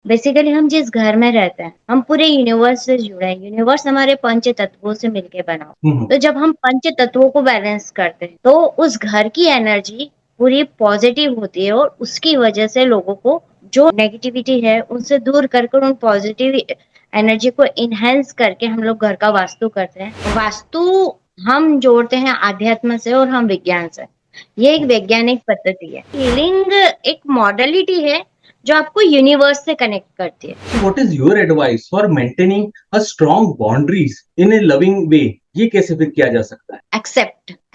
Basically हम जिस घर में रहते हैं हम पूरे यूनिवर्स से जुड़े हैं। यूनिवर्स हमारे पंच तत्वों से मिलके बना हुआ है। तो जब हम पंच तत्वों को बैलेंस करते हैं तो उस घर की एनर्जी पूरी पॉजिटिव होती है और उसकी वजह से लोगों को जो नेगेटिविटी है उनसे दूर करके उन पॉजिटिव एनर्जी को इनहेंस करके हम लोग घर का वास्तु करते हैं। वास्तु हम जोड़ते हैं आध्यात्म से और हम विज्ञान से। ये एक वैज्ञानिक पद्धति है। हीलिंग एक मॉडलिटी है जो आपको यूनिवर्स से कनेक्ट करती है। So what is your advice for maintaining a strong boundaries in a loving way? ये कैसे फिर किया जा सकता है?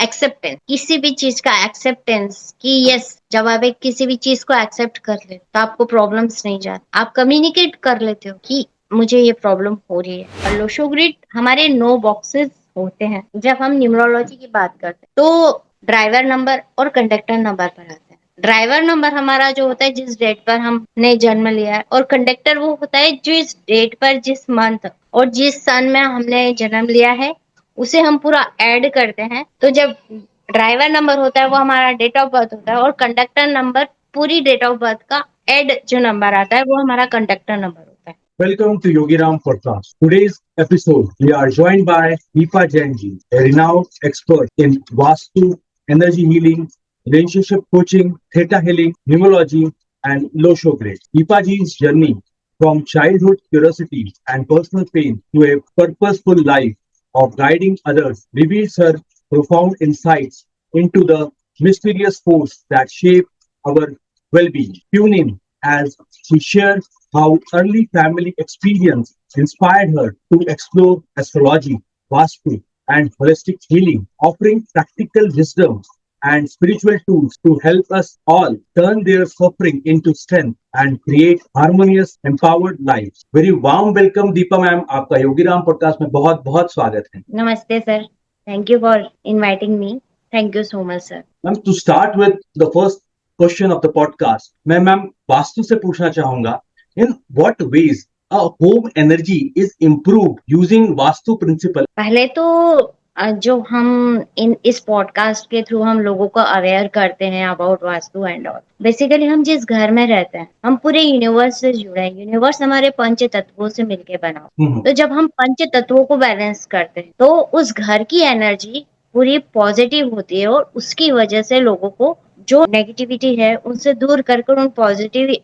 एक्सेप्टेंस, किसी भी चीज का एक्सेप्टेंस कि यस, जब आप एक किसी भी चीज को एक्सेप्ट कर लेते तो आपको प्रॉब्लम्स नहीं जाती। आप कम्युनिकेट कर लेते हो कि मुझे ये प्रॉब्लम हो रही है। और लोशो ग्रिड हमारे 9 बॉक्सेस होते हैं। जब हम न्यूमरोलॉजी की बात करते हैं तो ड्राइवर नंबर और कंडक्टर नंबर पर आते हैं। ड्राइवर नंबर हमारा जो होता है जिस डेट पर हमने जन्म लिया है, और कंडक्टर वो होता है जिस डेट पर, जिस मंथ और जिस सन में हमने जन्म लिया है उसे हम पूरा ऐड करते हैं। तो जब ड्राइवर नंबर होता है वो हमारा डेट ऑफ बर्थ होता है, और कंडक्टर नंबर पूरी डेट ऑफ बर्थ का ऐड जो नंबर आता है वो हमारा कंडक्टर नंबर होता है। Welcome to Yogiram Podcast. Today's episode, we are joined by Deepa Jain ji, a renowned expert in Vastu, energy healing, relationship coaching, theta healing, numerology, and Losho Grid. Deepa ji's journey from childhood curiosity and personal pain to a purposeful life of guiding others reveals her profound insights into the mysterious force that shape our well-being. Tune in as she shares how early family experience inspired her to explore astrology, Vastu, and holistic healing, offering practical wisdom and spiritual tools to help us all turn their suffering into strength and create harmonious, empowered lives. Very warm welcome, Deepa ma'am. आपका Yogiram podcast में बहुत बहुत स्वागत है. नमस्ते sir, thank you for inviting me. Thank you so much sir. Ma'am, to start with the first question of the podcast, मैं ma'am Vastu से पूछना चाहूंगा, in what ways a home energy is improved using Vastu principle? पहले तो जो हम इस podcast के थ्रू हम लोगों को अवेयर करते हैं about vastu and all. Basically हम जिस घर में रहते हैं हम पूरे यूनिवर्स से जुड़े हैं। यूनिवर्स हमारे पंच तत्वों से मिलके बना हुआ है। तो जब हम पंच तत्वों को बैलेंस करते हैं तो उस घर की एनर्जी पूरी पॉजिटिव होती है और उसकी वजह से लोगों को जो नेगेटिविटी है उनसे दूर करके उन पॉजिटिव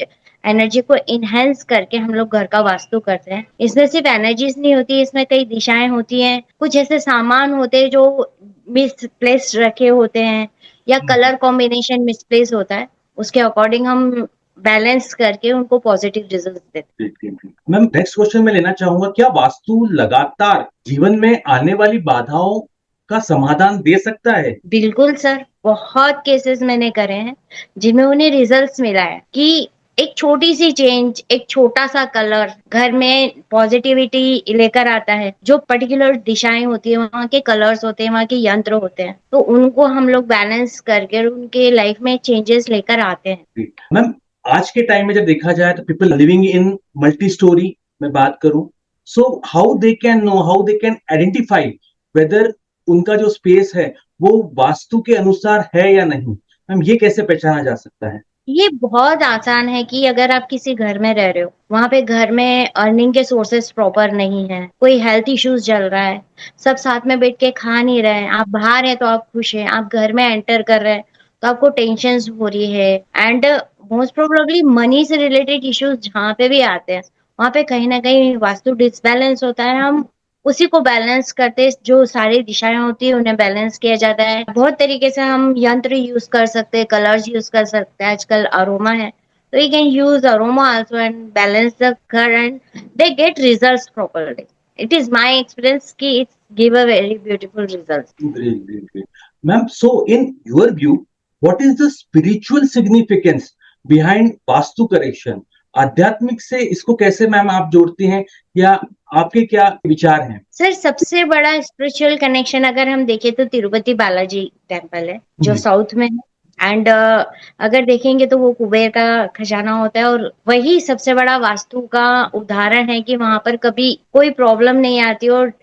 एनर्जी को इनहेंस करके हम लोग घर का वास्तु करते हैं। इसमें सिर्फ एनर्जीज नहीं होती, इसमें कई दिशाएं होती हैं। कुछ ऐसे सामान होते हैं जो मिसप्लेस रखे होते हैं या कलर कॉम्बिनेशन मिसप्लेस होता है, उसके अकॉर्डिंग हम बैलेंस करके उनको पॉजिटिव रिजल्ट देते हैं। मैम, नेक्स्ट क्वेश्चन मैं लेना चाहूंगा, क्या वास्तु लगातार जीवन में आने वाली बाधाओं का समाधान दे सकता है? बिल्कुल सर, बहुत केसेस मैंने करे हैं जिनमें उन्हें रिजल्ट्स मिला है कि एक छोटी सी चेंज, एक छोटा सा कलर घर में पॉजिटिविटी लेकर आता है। जो पर्टिकुलर दिशाएं होती है, वहाँ के कलर्स होते हैं, वहाँ के यंत्र होते हैं, तो उनको हम लोग बैलेंस करके उनके लाइफ में चेंजेस लेकर आते हैं। मैम, आज के टाइम में जब देखा जाए तो people living in multi storey में बात करूं, so how they can know, how they can identify whether उनका जो स्पेस है वो वास्तु के अनुसार है या नहीं? मैम, ये कैसे पहचाना जा सकता है? ये बहुत आसान है कि अगर आप किसी घर में रह रहे हो, वहां पे घर में अर्निंग के सोर्सेस प्रॉपर नहीं है, कोई हेल्थ इश्यूज चल रहा है, सब साथ में बैठ के खा नहीं रहे हैं, आप बाहर हैं तो आप खुश हैं, आप घर में एंटर कर रहे हैं तो आपको टेंशन हो रही है, एंड मोस्ट प्रोबेबली मनी से रिलेटेड इश्यूज जहाँ पे भी आते हैं वहां पे कहीं ना कहीं वास्तु डिसबैलेंस होता है। हम उसी को बैलेंस करते, जो सारी दिशाएं होती है उन्हें बैलेंस किया जाता है। बहुत तरीके से हम यंत्र यूज कर सकते हैं, कलर्स यूज कर सकते हैं। आजकल अरोमा है तो you can use aroma also and balance the घर and they get results properly. It is my experience कि it's give a very beautiful results. Great, great, great. Ma'am, so in your view, what is the spiritual significance behind vastu correction? आध्यात्मिक से इसको कैसे ma'am आप जोड़ते हैं, या आपके क्या विचार हैं? सर, सबसे बड़ा स्पिरिचुअल कनेक्शन अगर हम देखें तो तिरुपति बालाजी टेम्पल है जो साउथ में है। एंड अगर देखेंगे तो वो कुबेर का खजाना होता है, और वही सबसे बड़ा वास्तु का उदाहरण है कि वहां पर कभी कोई प्रॉब्लम नहीं आती, और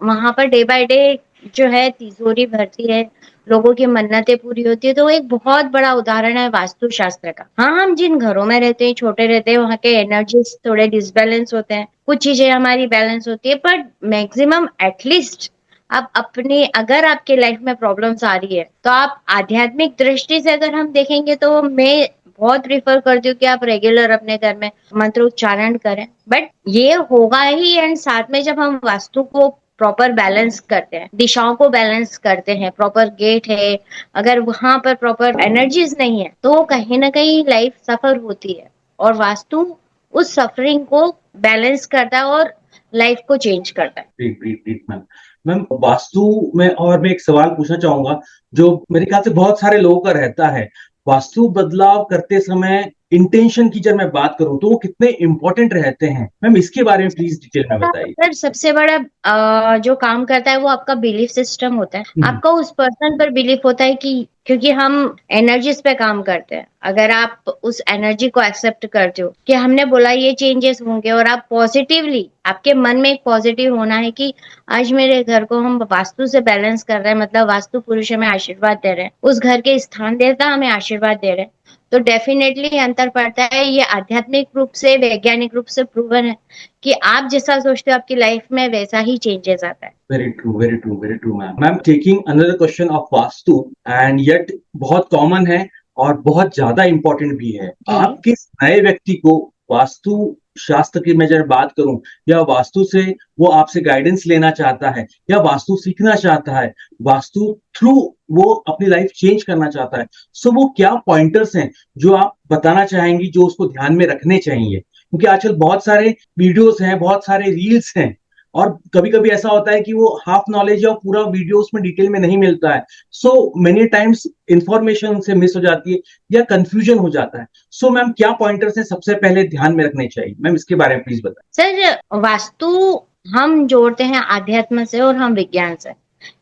वहां पर डे बाय डे जो है तिजोरी भरती है, लोगों की मन्नतें पूरी होती है, तो एक बहुत बड़ा उदाहरण है वास्तु शास्त्र का। हाँ, हम जिन घरों में रहते हैं, छोटे रहते हैं, वहाँ के एनर्जीज थोड़े डिसबैलेंस होते हैं, कुछ चीजें हमारी बैलेंस होती है, पर मैक्सिमम एटलीस्ट आप अपनी, अगर आपके लाइफ में प्रॉब्लम्स आ रही है, तो आप आध्यात्मिक दृष्टि से अगर हम देखेंगे, तो मैं बहुत प्रीफर करती हूँ कि आप रेगुलर अपने घर में मंत्र उच्चारण करें। बट ये होगा ही, एंड साथ में जब हम वास्तु को प्रॉपर बैलेंस करते हैं, दिशाओं को बैलेंस करते हैं, प्रॉपर गेट है, अगर वहां पर प्रॉपर एनर्जीज नहीं है, तो कहीं ना कहीं लाइफ सफर होती है, और वास्तु उस सफरिंग को बैलेंस करता है और लाइफ को चेंज करता है। Great great great ma'am. Ma'am vastu में और मैं एक सवाल पूछना चाहूंगा जो मेरे ख्याल से बहुत सारे लोगों का रहता है। वास्तु बदलाव करते समय इंटेंशन की जब मैं बात करूं तो वो कितने इंपॉर्टेंट रहते हैं, मैम इसके बारे में प्लीज डिटेल में बताइए। सर, सबसे बड़ा जो काम करता है वो आपका बिलीफ सिस्टम होता है। आपका उस पर्सन पर बिलीफ होता है कि, क्योंकि हम एनर्जीज पे काम करते हैं, अगर आप उस एनर्जी को एक्सेप्ट करते हो कि हमने बोला ये चेंजेस होंगे, और आप पॉजिटिवली, आपके मन में एक पॉजिटिव होना है कि आज मेरे घर को हम वास्तु से बैलेंस कर रहे हैं, मतलब वास्तु पुरुष हमें आशीर्वाद दे रहे हैं, उस घर के स्थान देवता हमें आशीर्वाद दे रहे हैं, तो डेफिनेटली अंतर पड़ता है। ये आध्यात्मिक रूप से, वैज्ञानिक रूप से प्रूवन है कि आप जैसा सोचते हो आपकी लाइफ में वैसा ही चेंजेस आता है। Very true very true very true ma'am. Ma'am taking another question of vastu and yet बहुत कॉमन है और बहुत ज्यादा इंपॉर्टेंट भी है। आप किस नए व्यक्ति को वास्तु शास्त्र की मैं जब बात करूं, या वास्तु से वो आपसे गाइडेंस लेना चाहता है, या वास्तु सीखना चाहता है, वास्तु थ्रू वो अपनी लाइफ चेंज करना चाहता है, सो वो क्या पॉइंटर्स हैं जो आप बताना चाहेंगी जो उसको ध्यान में रखने चाहिए? क्योंकि आजकल बहुत सारे वीडियोस हैं, बहुत सारे रील्स हैं, और कभी कभी ऐसा होता है कि वो हाफ नॉलेज या पूरा वीडियो उसमें डिटेल में नहीं मिलता है, सो मेनी टाइम्स इंफॉर्मेशन से मिस हो जाती है या कंफ्यूजन हो जाता है। सो मैम क्या पॉइंटर्स हैं सबसे पहले ध्यान में रखने चाहिए, मैम इसके बारे में प्लीज बताएं। सर, वास्तु हम जोड़ते हैं आध्यात्म से और हम विज्ञान से।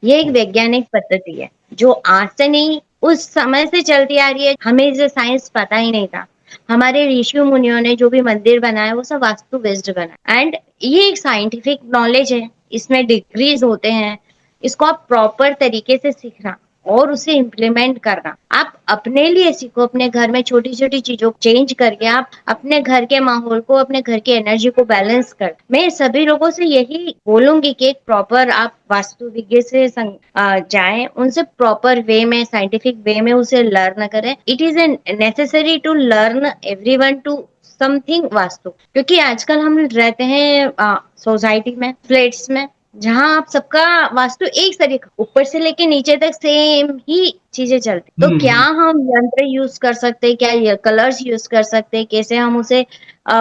ये एक वैज्ञानिक पद्धति है जो आज से नहीं, उस समय से चलती आ रही है। हमें इसे साइंस पता ही नहीं था। हमारे ऋषि मुनियों ने जो भी मंदिर बनाया वो सब वास्तु बेस्ड बना, एंड ये एक साइंटिफिक नॉलेज है, इसमें डिग्रीज होते हैं। इसको आप प्रॉपर तरीके से सीखना और उसे इम्प्लीमेंट करना, आप अपने लिए सीखो, अपने घर में छोटी छोटी चीजों को चेंज करके आप अपने घर के माहौल को, अपने घर की एनर्जी को बैलेंस कर। मैं सभी लोगों से यही बोलूंगी कि एक प्रॉपर आप वास्तु विज्ञ से जाएं, उनसे प्रॉपर वे में, साइंटिफिक वे में उसे लर्न करें। It is a necessary to learn everyone to something Vastu, क्योंकि आजकल हम रहते हैं सोसाइटी में, फ्लैट्स में, जहां आप सबका वास्तु एक तरीका, ऊपर से लेके नीचे तक सेम ही चीजें चलती। तो क्या हम यंत्र यूज कर सकते हैं, क्या कलर्स यूज कर सकते हैं, कैसे हम उसे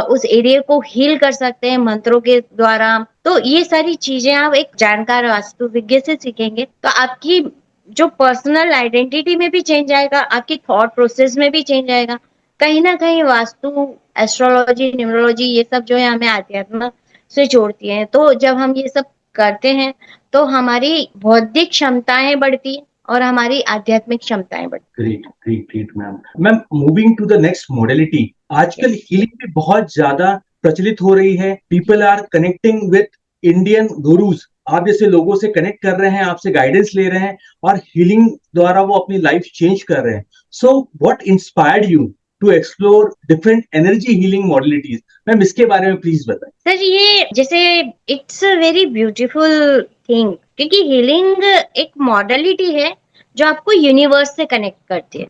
उस एरिया को हील कर सकते हैं मंत्रों के द्वारा। तो ये सारी चीजें आप एक जानकार वास्तु विज्ञ से सीखेंगे तो आपकी जो पर्सनल आइडेंटिटी में भी चेंज आएगा, आपकी थॉट प्रोसेस में भी चेंज आएगा। कहीं ना कहीं वास्तु, एस्ट्रोलॉजी, न्यूमरोलॉजी, ये सब जो है हमें आध्यात्म से जोड़ती है। तो जब हम ये सब करते हैं तो हमारी बौद्धिक क्षमताएं बढ़ती है और हमारी आध्यात्मिक क्षमताएं बढ़ती। Great great great ma'am. Ma'am moving to the next modality, आजकल हीलिंग भी बहुत ज्यादा प्रचलित हो रही है। People are connecting with Indian gurus, आप जैसे लोगों से कनेक्ट कर रहे हैं, आपसे गाइडेंस ले रहे हैं और हीलिंग द्वारा वो अपनी लाइफ चेंज कर रहे हैं। So what inspired you to explore different energy healing modalities, ma'am इसके बारे में प्लीज बताएं। सर, ये जैसे it's a very beautiful thing, क्योंकि हीलिंग एक मॉडलिटी है जो आपको यूनिवर्स से कनेक्ट करती है।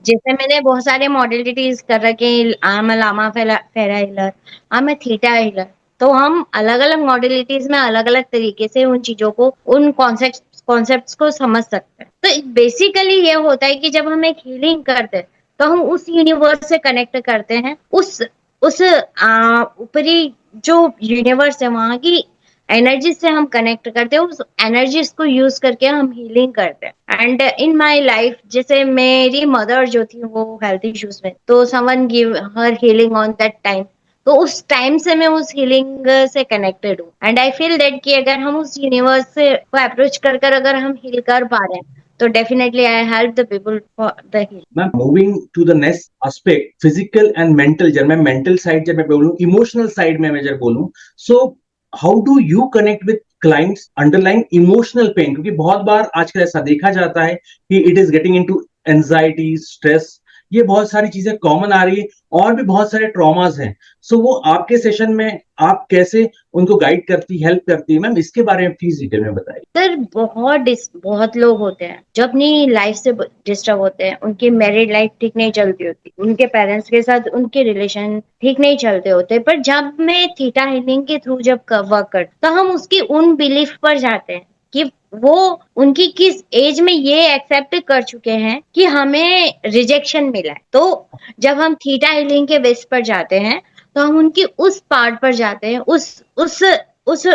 जैसे मैंने बहुत सारे मॉडलिटीज कर रखे, आम लामा फेरा हीलर, आम थीटा हीलर, तो हम अलग अलग मॉडलिटीज में अलग अलग तरीके से उन चीजों को, उन कॉन्सेप्ट्स को समझ सकते हैं। तो बेसिकली ये होता है कि जब हम एक हीलिंग करते हैं तो हम उस यूनिवर्स से कनेक्ट करते हैं, उस ऊपरी जो यूनिवर्स है वहां की एनर्जी से हम कनेक्ट करते हैं, उस एनर्जीज को यूज करके हम हीलिंग करते हैं। एंड इन माय लाइफ, जैसे मेरी मदर जो थी वो हेल्थ इश्यूज में, तो someone give her healing on that time, तो उस टाइम से मैं उस हीलिंग से कनेक्टेड हूँ। एंड आई फील दैट कि अगर हम उस यूनिवर्स से को अप्रोच कर कर अगर हम हील कर पा रहे हैं तो definitely I help the people for the heal. Ma'am moving to the next aspect, physical and mental, जब मैं मेंटल साइड जब मैं बोलूं, इमोशनल साइड में मैं जब बोलूं, so how do you connect with clients underline emotional pain, क्योंकि बहुत बार आजकल ऐसा देखा जाता है कि it is getting into anxiety, stress, ये बहुत सारी चीजें कॉमन आ रही है और भी बहुत सारे ट्रॉमास हैं। सो वो आपके सेशन में आप कैसे उनको गाइड करती, हेल्प करती है मैम, इसके बारे में प्लीज डिटेल में बताइए। सर बहुत लोग होते हैं जो अपनी लाइफ से डिस्टर्ब होते हैं, उनकी मैरिड लाइफ ठीक नहीं चलती होती, उनके पेरेंट्स के साथ उनके रिलेशन ठीक नहीं चलते होते, पर जब मैं थीटा हीलिंग के थ्रू जब वर्क करती तो हम उसकी उन बिलीफ पर जाते हैं कि वो उनकी किस एज में ये एक्सेप्ट कर चुके हैं कि हमें रिजेक्शन मिला है। तो जब हम थीटा हीलिंग के बेस पर जाते हैं तो हम उनकी उस पार्ट पर जाते हैं, उस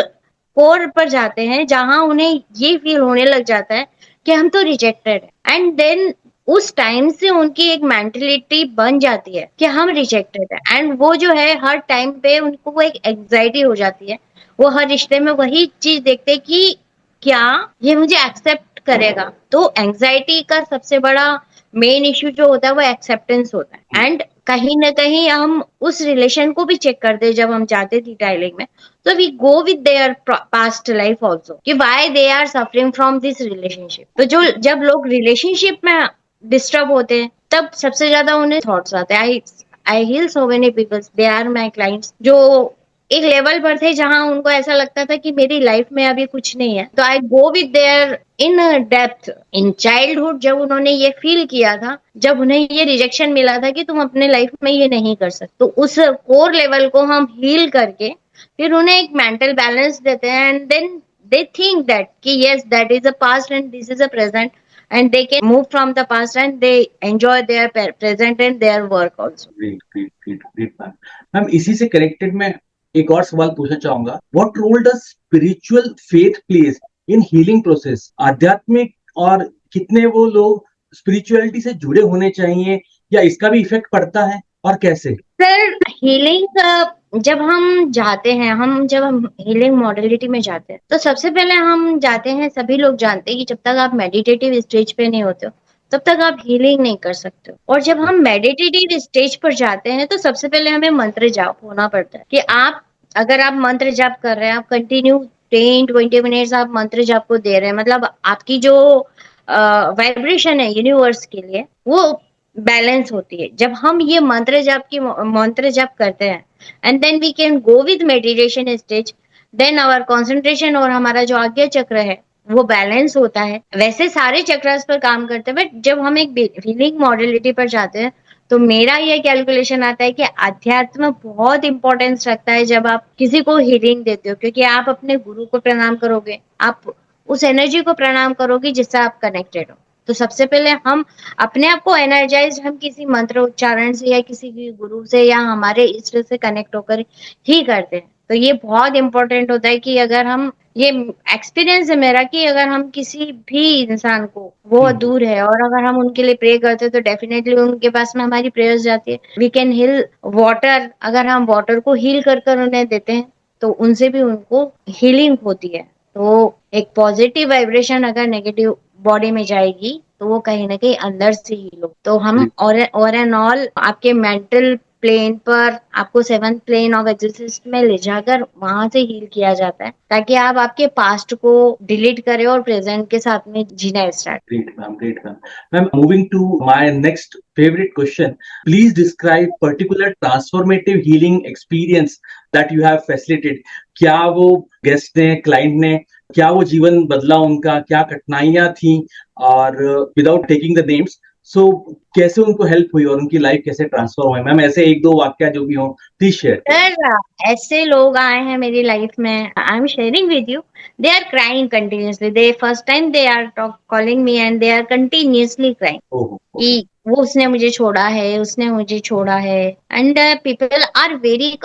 कोर पर जाते हैं जहां उन्हें ये फील होने लग जाता है कि हम तो रिजेक्टेड है, एंड देन उस टाइम से उनकी एक मेंटेलिटी बन जाती है कि हम रिजेक्टेड है, एंड वो जो है हर टाइम पे उनको वो एक एंग्जाइटी हो जाती है। वो हर रिश्ते में वही चीज देखते कि क्या ये मुझे एक्सेप्ट करेगा। तो एंग्जाइटी का सबसे बड़ा मेन इश्यू जो होता है वो एक्सेप्टेंस होता है, एंड कहीं ना कहीं हम उस रिलेशन को भी चेक करते हैं जब हम जाते थी डायलिंग में। So we go with their past life also कि why they are suffering from this relationship। तो जो जब लोग रिलेशनशिप में डिस्टर्ब होते हैं तब सबसे ज्यादा उन्हें थॉट्स आते हैं। आई heal so many peoples, they are my clients, जो एक लेवल पर थे जहां उनको ऐसा लगता था कि मेरी लाइफ में अभी कुछ नहीं है। तो I go with their in depth in childhood, जब उन्होंने ये फील किया था, जब उन्हें ये रिजेक्शन मिला था कि तुम अपने लाइफ में ये नहीं कर सकते, तो उस कोर लेवल को हम हील करके फिर उन्हें एक मेंटल बैलेंस देते हैं, and then they think that कि yes that is a past and this is a present, and they can move from the past and they enjoy their present and their work also। Great great great great ma'am. Ma'am इसी से connected मैं एक और सवाल पूछना चाहूंगा, what role does spiritual faith plays in healing process? आध्यात्मिक और कितने वो लोग स्पिरिचुअलिटी से जुड़े होने चाहिए, या इसका भी इफेक्ट पड़ता है और कैसे? सर हीलिंग जब हम जाते हैं, जब हम हीलिंग मॉडलिटी में जाते हैं तो सबसे पहले हम जाते हैं, सभी लोग जानते हैं कि जब तक आप मेडिटेटिव स्टेज पे नहीं होते हो तब तक आप हीलिंग नहीं कर सकते हो। और जब हम मेडिटेटिव स्टेज पर जाते हैं तो सबसे पहले हमें मंत्र जाप होना पड़ता है कि आप अगर आप मंत्र जाप कर रहे हैं, आप कंटिन्यू 10-20 मिनट्स आप मंत्र जाप को दे रहे हैं, मतलब आपकी जो वाइब्रेशन है यूनिवर्स के लिए वो बैलेंस होती है। जब हम ये मंत्र जाप करते हैं and then we can go with meditation stage, then our concentration और हमारा जो आज्ञा चक्र है वो बैलेंस होता है। वैसे सारे चक्रास पर काम करते हैं, बट जब हम एक हीलिंग मॉडलिटी पर जाते हैं तो मेरा ये कैलकुलेशन आता है कि अध्यात्म बहुत इंपॉर्टेंस रखता है जब आप किसी को हीलिंग देते हो, क्योंकि आप अपने गुरु को प्रणाम करोगे, आप उस एनर्जी को प्रणाम करोगे जिससे आप कनेक्टेड हो। तो सबसे पहले हम अपने आप को एनर्जाइज हम किसी मंत्र उच्चारण से या किसी गुरु से या हमारे इष्ट से कनेक्ट होकर ही करते हैं। तो ये बहुत इंपॉर्टेंट होता है कि अगर हम ये एक्सपीरियंस है मेरा कि अगर हम किसी भी इंसान को वो दूर है और अगर हम उनके लिए प्रे करते हैं तो डेफिनेटली उनके पास में हमारी प्रेयर्स जाती है। वी कैन हील वाटर, अगर हम वाटर को हील कर कर उन्हें देते हैं तो उनसे भी उनको हीलिंग होती है। तो एक पॉजिटिव वाइब्रेशन अगर नेगेटिव बॉडी में जाएगी तो वो कहीं ना कहीं अंदर से ही लो। तो हम और एंड ऑल आपके मेंटल प्लेन पर आपको 7th प्लेन ऑफ एक्सिस्टेंस में ले जाकर वहां से हील किया जाता है ताकि आप आपके पास्ट को डिलीट करें और प्रेजेंट के साथ में जीना start. Great, ma'am. Great, ma'am. Ma'am, moving to my next favorite question. Please describe particular transformative healing experience that you have facilitated. क्या वो गेस्ट ने, क्लाइंट ने, क्या वो जीवन बदला उनका, क्या कठिनाइयां थी, और विदाउट टेकिंग द नेम्स, सो कैसे उनको हेल्प हुई और उनकी लाइफ कैसे ट्रांसफॉर्म हुई? मैम ऐसे एक दो वाक्य जो भी हो प्लीज शेयर। सर ऐसे लोग आए हैं मेरी लाइफ में, I am sharing with you, they are crying continuously, they first time they are calling me and they are continuously crying कि वो उसने मुझे छोड़ा है, उसने मुझे छोड़ा है, and people are very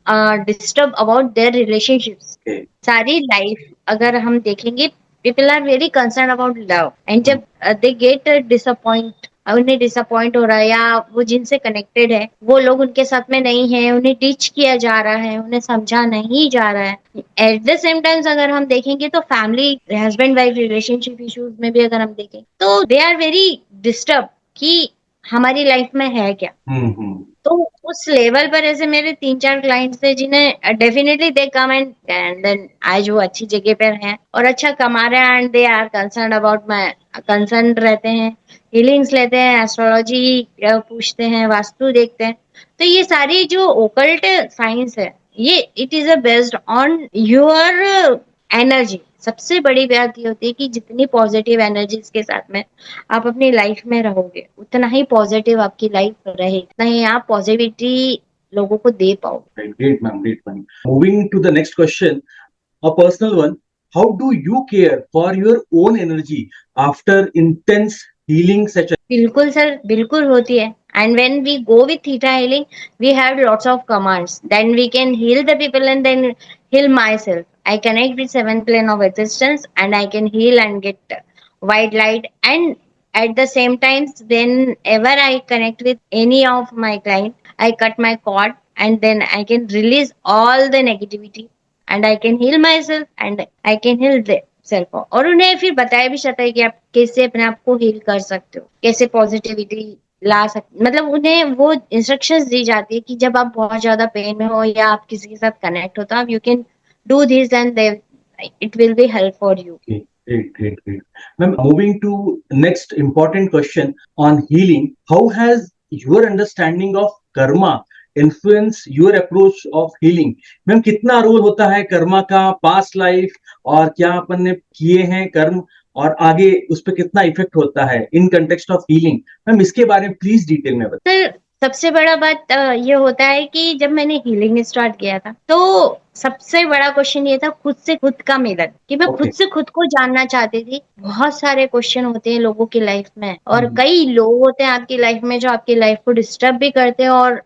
disturb about their relationships. सारी लाइफ अगर हम देखेंगे people are very concern about love, and जब दे गेट डिसअपॉइंट, उन्हें डिसअपॉइंट हो रहा है या वो जिनसे कनेक्टेड है वो लोग उनके साथ में नहीं है, उन्हें टीच किया जा रहा है, उन्हें समझा नहीं जा रहा है। एट द सेम टाइम्स अगर हम देखेंगे तो family husband wife relationship issues में भी अगर हम देखें तो दे आर वेरी डिस्टर्ब कि हमारी लाइफ में है क्या। तो उस लेवल पर ऐसे मेरे 3-4 क्लाइंट्स थे जिन्हें definitely they come and then आज वो अच्छी जगह पर हैं और अच्छा कमा रहे हैं and they are concerned about my concern रहते हैं, हीलिंग्स लेते हैं, एस्ट्रोलॉजी पूछते हैं, वास्तु देखते हैं। तो ये सारी जो ओकल्ट साइंस है ये it is a based on your energy. सबसे बड़ी बात ये होती है कि जितनी पॉजिटिव एनर्जीज के साथ में आप अपनी लाइफ में रहोगे उतना ही पॉजिटिव आपकी लाइफ रहेगी, उतना ही आप पॉजिटिविटी लोगों को दे पाओगे। Right, great, ma'am. Great, ma'am. Moving to the next question, a personal one. How do you care for your own energy after intense healing session? बिल्कुल सर, बिल्कुल होती है। And when we go with theta healing we have lots of commands, then we can heal the people and then heal myself. I connect with seventh plane of existence and I can heal and get white light. And at the same time, whenever I connect with any of my client, I cut my cord and then I can release all the negativity and I can heal myself and I can heal the self. और उन्हें फिर बताया भी जाता है कि आप कैसे अपने आप को हील कर सकते हो, कैसे पॉजिटिविटी ला सकते, मतलब उन्हें वो इंस्ट्रक्शंस दी जाती है कि जब आप बहुत ज्यादा पेन में हो या आप किसी के साथ कनेक्ट हो तो आप you can do this and they it will be help for you. Okay, great, great, great. Ma'am, moving to next important question on healing. How has your understanding of karma influenced your approach of healing? Ma'am कितना role होता है कर्मा का past life और क्या अपन ने किए हैं कर्म और आगे उस पर कितना इफेक्ट होता है in context of healing? Ma'am इसके बारे में प्लीज डिटेल में बताइए। सर सबसे बड़ा बात ये होता है कि जब मैंने हीलिंग स्टार्ट किया था तो सबसे बड़ा क्वेश्चन ये था खुद से खुद का मिलन, कि मैं खुद से खुद को जानना चाहती थी। बहुत सारे क्वेश्चन होते हैं लोगों की लाइफ में और कई लोग होते हैं आपकी लाइफ में जो आपकी लाइफ को डिस्टर्ब भी करते हैं और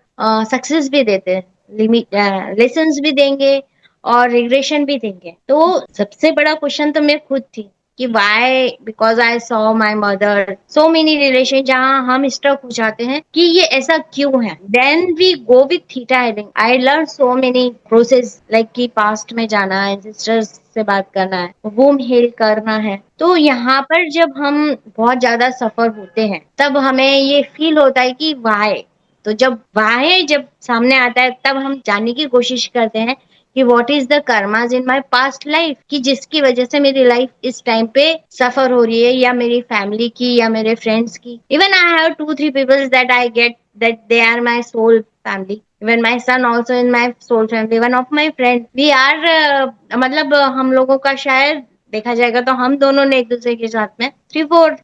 सक्सेस भी देते हैं, लिमिट लेसन्स भी देंगे और रिग्रेशन भी देंगे। तो सबसे बड़ा क्वेश्चन तो मैं खुद थी कि why, because I saw my mother so many relation जहाँ हम स्ट्रक हो जाते हैं कि ये ऐसा क्यों है। then we go with theta healing, I learned so many process like कि past में जाना है, सिस्टर्स से बात करना है, वूम हील करना है। तो यहाँ पर जब हम बहुत ज्यादा सफर होते हैं तब हमें ये फील होता है कि why। तो जब why जब सामने आता है तब हम जानने की कोशिश करते हैं कि what is the karmas in my past life, कि जिसकी वजह से मेरी लाइफ इस टाइम पे सफर हो रही है, या मेरी फैमिली की या मेरे फ्रेंड्स की। Even I have 2-3 peoples that I get that they are my soul family, even my son also in my soul family, one of my friend we are मतलब हम लोगों का शायद देखा जाएगा तो हम दोनों ने एक दूसरे के साथ में 3-4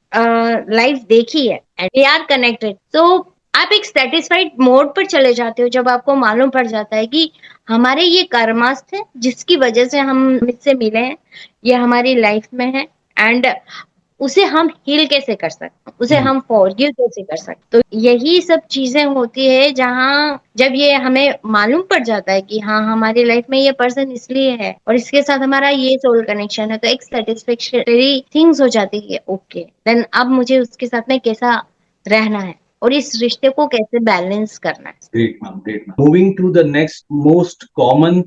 लाइफ देखी है एंड वी आर कनेक्टेड। सो आप एक सेटिस्फाइड मोड पर चले जाते हो जब आपको मालूम पड़ जाता है कि हमारे ये कर्मास थे जिसकी वजह से हम इससे मिले हैं, ये हमारी लाइफ में है एंड उसे हम हील कैसे कर सकते, उसे हम फॉरगिव कैसे कर सकते। तो यही सब चीजें होती है जहाँ जब ये हमें मालूम पड़ जाता है कि हाँ हमारी लाइफ में ये पर्सन इसलिए है और इसके साथ हमारा ये सोल कनेक्शन है, तो एक सेटिस्फैक्टरी थिंग्स हो जाती है। ओके देन अब मुझे उसके साथ में कैसा रहना है और इस रिश्ते को कैसे बैलेंस करना है। Great, ma'am. Great, ma'am. Moving to the next most common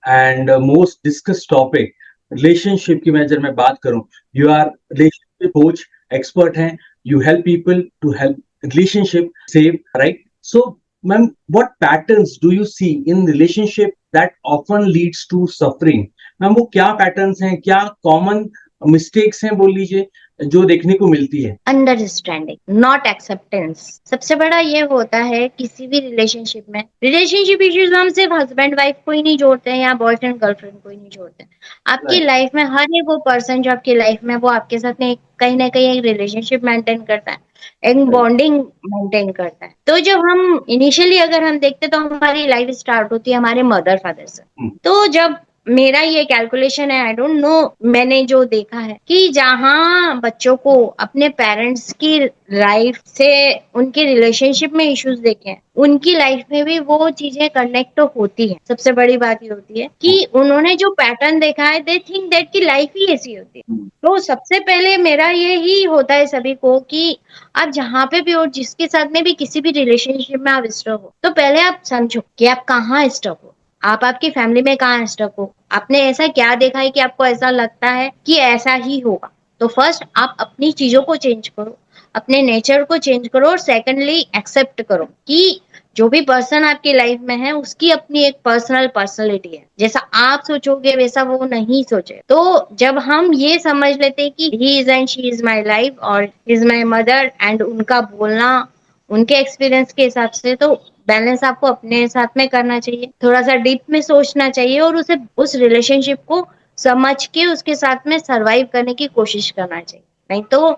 and most discussed topic, relationship की मैं अगर मैं बात करूं, you are relationship coach, expert हैं, you help people to help relationship save, right? So, ma'am, what patterns do you see in relationship that often leads to suffering? Ma'am वो क्या patterns हैं, क्या कॉमन मिस्टेक्स हैं बोल लीजिए जो देखने को मिलती है? अंडरस्टैंडिंग नॉट एक्सेप्टेंस सबसे बड़ा ये होता है किसी भी रिलेशनशिप में। रिलेशनशिप इश्यूज हम सिर्फ हस्बैंड वाइफ को ही नहीं जोड़ते हैं या बॉयफ्रेंड गर्लफ्रेंड को ही नहीं जोड़ते हैं। आपकी लाइफ में हर एक वो पर्सन जो आपकी लाइफ में वो आपके साथ में कहीं ना कहीं एक रिलेशनशिप मेंटेन करता है, एक बॉन्डिंग मेंटेन करता है। तो जब हम इनिशियली अगर हम देखते तो हमारी लाइफ स्टार्ट होती है हमारे मदर फादर से। तो जब मेरा ये कैलकुलेशन है, आई डोंट नो, मैंने जो देखा है कि जहाँ बच्चों को अपने पेरेंट्स की लाइफ से उनके रिलेशनशिप में इश्यूज देखे हैं उनकी लाइफ में भी वो चीजें कनेक्ट होती है। सबसे बड़ी बात ये होती है कि उन्होंने जो पैटर्न देखा है दे थिंक दैट की लाइफ ही ऐसी होती है। तो सबसे पहले मेरा यही होता है सभी को कि आप जहाँ पे भी हो, जिसके साथ में भी किसी भी रिलेशनशिप में आप स्टक हो, तो पहले आप समझो कि आप कहाँ स्टक हो, आप आपकी फैमिली में कहाँ स्टक हो, आपने ऐसा क्या देखा है कि आपको ऐसा लगता है कि ऐसा ही होगा। तो फर्स्ट आप अपनी चीजों को चेंज करो, अपने नेचर को चेंज करो और सेकंडली एक्सेप्ट करो कि जो भी पर्सन आपकी लाइफ में है उसकी अपनी एक पर्सनल पर्सनैलिटी है, जैसा आप सोचोगे वैसा वो नहीं सोचे। तो जब हम ये समझ लेते हैं कि he is and she is my life और इज माई मदर, एंड उनका बोलना उनके एक्सपीरियंस के हिसाब से, तो बैलेंस आपको अपने साथ में करना चाहिए, थोड़ा सा डीप में सोचना चाहिए और उसे उस रिलेशनशिप को समझ के उसके साथ में सरवाइव करने की कोशिश करना चाहिए। नहीं तो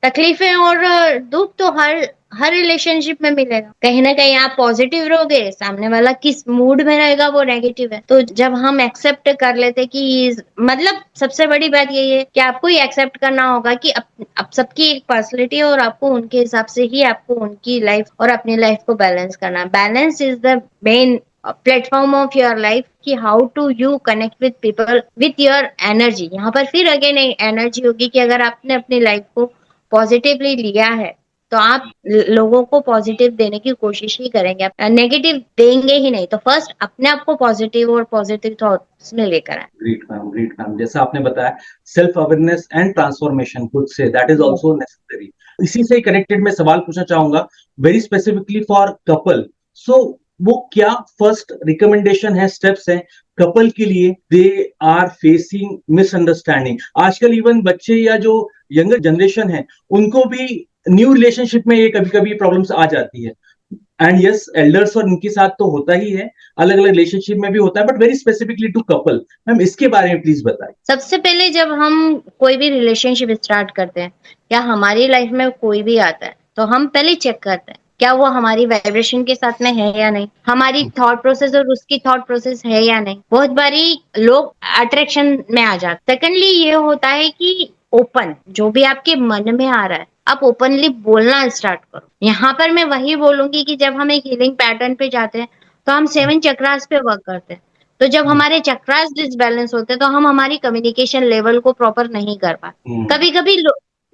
तकलीफें और दुख तो हर हर रिलेशनशिप में मिलेगा। कहीं ना कहीं आप पॉजिटिव रहोगे, सामने वाला किस मूड में रहेगा वो नेगेटिव है। तो जब हम एक्सेप्ट कर लेते कि मतलब सबसे बड़ी बात यही है कि आपको ही एक्सेप्ट करना होगा कि अब सबकी एक पर्सनैलिटी है और आपको उनके हिसाब से ही आपको उनकी लाइफ और अपनी लाइफ को बैलेंस करना। Balance is the main platform of your life कि how to you connect with people with your energy. यहाँ पर फिर अगेन एनर्जी होगी कि अगर आपने अपनी लाइफ को पॉजिटिवली लिया है तो आप लोगों को पॉजिटिव देने की कोशिश ही करेंगे, आप नेगेटिव देंगे ही नहीं। तो फर्स्ट अपने आप को पॉजिटिव और पॉजिटिव थॉट्स में लेकर आए। Great ma'am, great ma'am. जैसा आपने बताया, सेल्फ अवेयरनेस एंड ट्रांसफॉर्मेशन खुद से, दैट इज ऑल्सो नेसेसरी। इसी से कनेक्टेड मैं सवाल पूछना चाहूंगा, वेरी स्पेसिफिकली फॉर कपल। सो वो क्या फर्स्ट रिकमेंडेशन है, स्टेप्स हैं कपल के लिए, दे आर फेसिंग मिसअंडरस्टैंडिंग। आजकल इवन बच्चे या जो यंगर जनरेशन है उनको भी न्यू रिलेशनशिप में ये कभी कभी प्रॉब्लम्स आ जाती है। एंड यस, एल्डर्स और इनके साथ तो होता ही है, अलग अलग रिलेशनशिप में भी होता है, but very specifically to couple, ma'am इसके बारे में प्लीज बताएं। सबसे पहले जब हम कोई भी रिलेशनशिप स्टार्ट करते हैं या हमारी लाइफ में कोई भी आता है तो हम पहले चेक करते हैं क्या वो हमारी वाइब्रेशन के साथ में है या नहीं, हमारी थॉट प्रोसेस और उसकी थॉट प्रोसेस है या नहीं। बहुत बारी लोग अट्रैक्शन में आ जाते। सेकेंडली ये होता है कि ओपन, जो भी आपके मन में आ रहा है आप ओपनली बोलना स्टार्ट करो। यहाँ पर मैं वही बोलूंगी कि जब हम एक हीलिंग पैटर्न पे जाते हैं तो हम 7 चक्रास पे वर्क करते हैं। तो जब हमारे चक्रास डिसबैलेंस होते हैं तो हम हमारी कम्युनिकेशन लेवल को प्रॉपर नहीं कर पाते। कभी कभी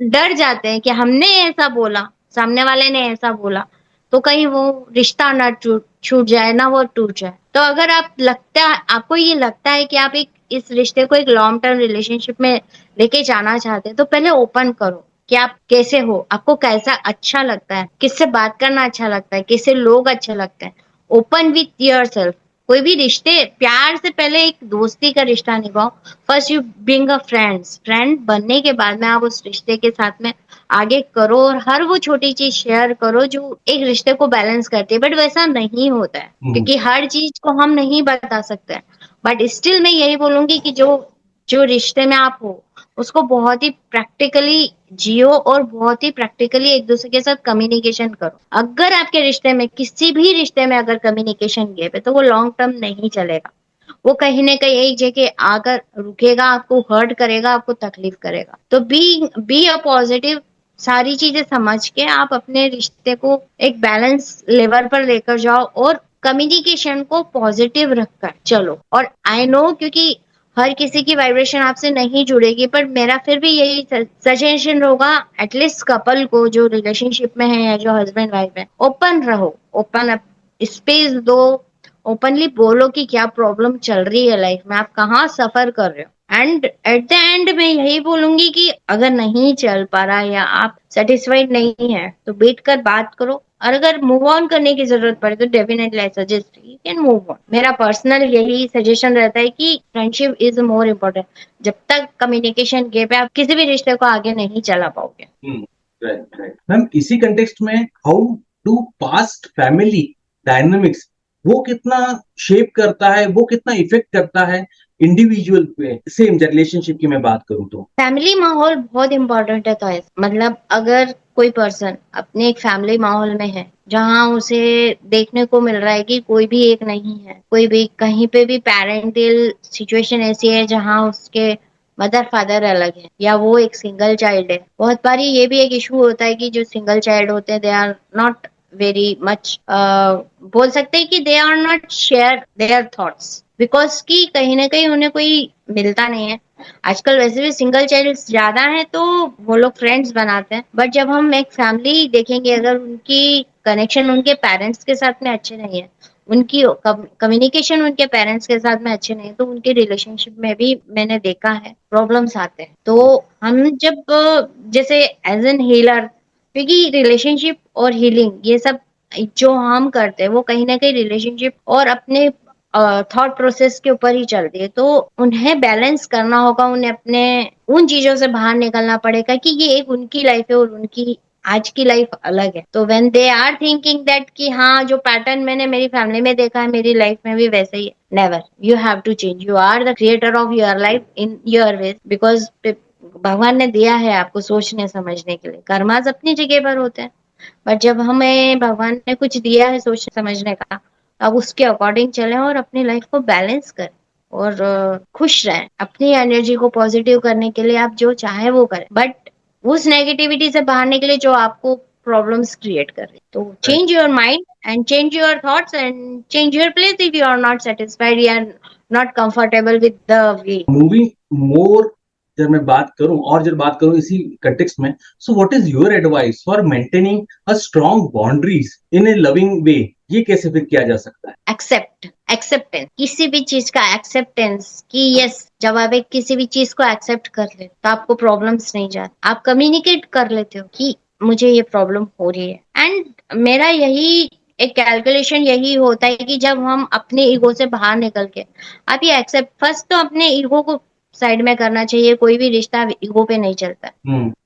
डर जाते हैं कि हमने ऐसा बोला, सामने वाले ने ऐसा बोला, तो कहीं वो रिश्ता ना छूट जाए, ना वो टूट जाए। तो अगर आपको ये लगता है कि आप एक इस रिश्ते को एक लॉन्ग टर्म रिलेशनशिप में लेके जाना चाहते हैं तो पहले ओपन करो कि आप कैसे हो, आपको कैसा अच्छा लगता है, किससे बात करना अच्छा लगता है, किससे लोग अच्छे लगते हैं। Open with your self. कोई भी रिश्ते प्यार से पहले एक दोस्ती का रिश्ता निभाओ। First you being a friend बनने के बाद में आप उस रिश्ते के साथ में आगे करो और हर वो छोटी चीज शेयर करो जो एक रिश्ते को बैलेंस करती है। बट वैसा नहीं होता है क्योंकि हर चीज को हम नहीं बता सकते। बट स्टिल मैं यही बोलूंगी कि जो जो रिश्ते में आप हो उसको बहुत ही प्रैक्टिकली जियो और बहुत ही प्रैक्टिकली एक दूसरे के साथ कम्युनिकेशन करो। अगर आपके रिश्ते में किसी भी रिश्ते में अगर कम्युनिकेशन गैप है तो वो लॉन्ग टर्म नहीं चलेगा। वो कहीं ना कहीं एक जगह आकर रुकेगा, आपको हर्ट करेगा, आपको तकलीफ करेगा। तो बी अ पॉजिटिव। सारी चीजें समझ के आप अपने रिश्ते को एक बैलेंस लेवल पर लेकर जाओ और कम्युनिकेशन को पॉजिटिव रखकर चलो। और आई नो क्योंकि हर किसी की वाइब्रेशन आपसे नहीं जुड़ेगी, पर मेरा फिर भी यही सजेशन होगा एटलीस्ट कपल को जो रिलेशनशिप में है या जो हस्बैंड वाइफ है, ओपन रहो, ओपन अप, स्पेस दो, ओपनली बोलो कि क्या प्रॉब्लम चल रही है लाइफ में, आप कहाँ सफर कर रहे हो। एंड एट द एंड मैं यही बोलूंगी कि अगर नहीं चल पा रहा या आप सेटिस्फाइड नहीं है तो बैठ कर बात करो, और अगर मूव ऑन करने की जरूरत पड़े तो definitely I suggest you can move on. मेरा पर्सनल यही सजेशन रहता है कि फ्रेंडशिप इज मोर इम्पोर्टेंट। जब तक कम्युनिकेशन गैप है आप किसी भी रिश्ते को आगे नहीं चला पाओगे। Right, right ma'am. इसी कंटेक्स्ट में how do past family dynamics, वो कितना शेप करता है, वो कितना इफेक्ट करता है इंडिविजुअल पे, सेम रिलेशनशिप की मैं बात करूं तो। फैमिली माहौल बहुत इंपॉर्टेंट है। तो मतलब अगर कोई पर्सन अपने एक फैमिली माहौल में है जहाँ उसे देखने को मिल रहा है कि कोई भी एक नहीं है, कोई भी कहीं पे भी पेरेंटल सिचुएशन ऐसी है जहाँ उसके मदर फादर अलग है या वो एक सिंगल चाइल्ड है। बहुत बारी ये भी एक इशू होता है कि जो सिंगल चाइल्ड होते हैं they are not very much, बोल सकते हैं कि they are not share their thoughts, because कि कहीं ना कहीं उन्हें कोई मिलता नहीं है। आजकल वैसे भी सिंगल चाइल्ड ज्यादा है तो वो लोग फ्रेंड्स बनाते हैं। बट जब हम एक फैमिली देखेंगे अगर उनकी कनेक्शन उनके पेरेंट्स के साथ में अच्छे नहीं है, उनकी कम्युनिकेशन उनके पेरेंट्स के साथ में अच्छे नहीं है, तो उनके रिलेशनशिप में भी मैंने देखा है प्रॉब्लम्स आते हैं। तो हम जब जैसे एज एन हीलर, क्योंकि रिलेशनशिप और हीलिंग ये सब जो हम करते हैं वो कहीं ना कहीं रिलेशनशिप और अपने थॉट प्रोसेस के ऊपर ही चलती है। तो उन्हें बैलेंस करना होगा, उन्हें अपने उन चीजों से बाहर निकलना पड़ेगा कि ये एक उनकी लाइफ है और उनकी आज की लाइफ अलग है। तो when they are thinking that कि हाँ जो पैटर्न मैंने मेरी फैमिली में देखा है मेरी लाइफ में भी वैसे ही है, never, you have to change, you are the creator of your life in your ways, because भगवान ने दिया है आपको सोचने समझने के लिए, कर्माज अपनी जगह पर होते हैं, बट जब हमें भगवान ने कुछ दिया है सोचने समझने का, अब उसके अकॉर्डिंग चलें और अपनी लाइफ को बैलेंस करें और खुश रहें। अपनी एनर्जी को पॉजिटिव करने के लिए आप जो चाहे वो करें, बट उस नेगेटिविटी से बाहर निकले जो आपको प्रॉब्लम्स क्रिएट कर रही है। तो change your mind and change your thoughts and change your place if you are not satisfied, you are not comfortable with the way moving more, जब मैं बात करूं और जब बात करूं इसी कंटेक्स्ट में, so what is your advice for maintaining a strong boundaries in a loving way? ये कैसे फिर किया जा सकता है? एक्सेप्टेंस, किसी भी चीज का एक्सेप्टेंस कि यस, जब आप एक किसी भी चीज को एक्सेप्ट कर लेते तो आपको प्रॉब्लम्स नहीं जाती, आप कम्युनिकेट कर लेते हो कि मुझे ये प्रॉब्लम हो रही है। एंड मेरा यही एक कैलकुलेशन यही होता है कि जब हम अपने ईगो से बाहर निकल के, आप ये एक्सेप्ट, फर्स्ट तो अपने ईगो को साइड में करना चाहिए, कोई भी रिश्ता ईगो पे नहीं चलता,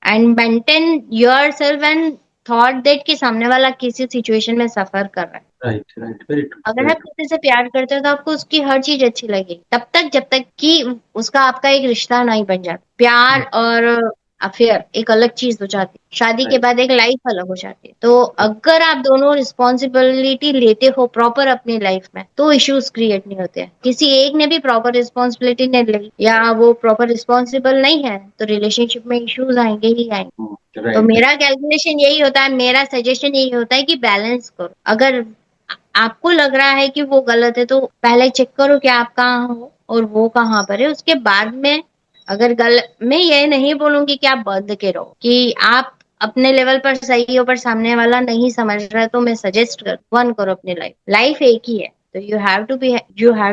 and maintain your self and thought that कि सामने वाला किसी सिचुएशन में सफर कर रहा है। राइट, राइट, वेरी ट्रू, अगर वेरी आप किसी से प्यार करते हो तो आपको उसकी हर चीज अच्छी लगेगी, तब तक जब तक कि उसका आपका एक रिश्ता नहीं बन जाता। प्यार और अफेयर एक अलग चीज हो जाती है, शादी के बाद एक लाइफ अलग हो जाती है। तो अगर आप दोनों रिस्पॉन्सिबिलिटी लेते हो प्रॉपर अपनी लाइफ में तो इश्यूज क्रिएट नहीं होते हैं। किसी एक ने भी प्रॉपर रिस्पॉन्सिबिलिटी नहीं ली या वो प्रॉपर रिस्पॉन्सिबल नहीं है तो रिलेशनशिप में इश्यूज आएंगे ही आएंगे। तो राइट। मेरा कैलकुलेशन यही होता है, मेरा सजेशन यही होता है कि बैलेंस करो। अगर आपको लग रहा है कि वो गलत है तो पहले चेक करो कि आप कहाँ हो और वो कहाँ पर है, उसके बाद में अगर गलत, मैं ये नहीं बोलूंगी कि आप बंद के रहो कि आप अपने लेवल पर सही हो पर सामने वाला नहीं समझ रहा है, तो मैं सजेस्ट कर वन करो अपनी लाइफ, लाइफ एक ही है। तो you have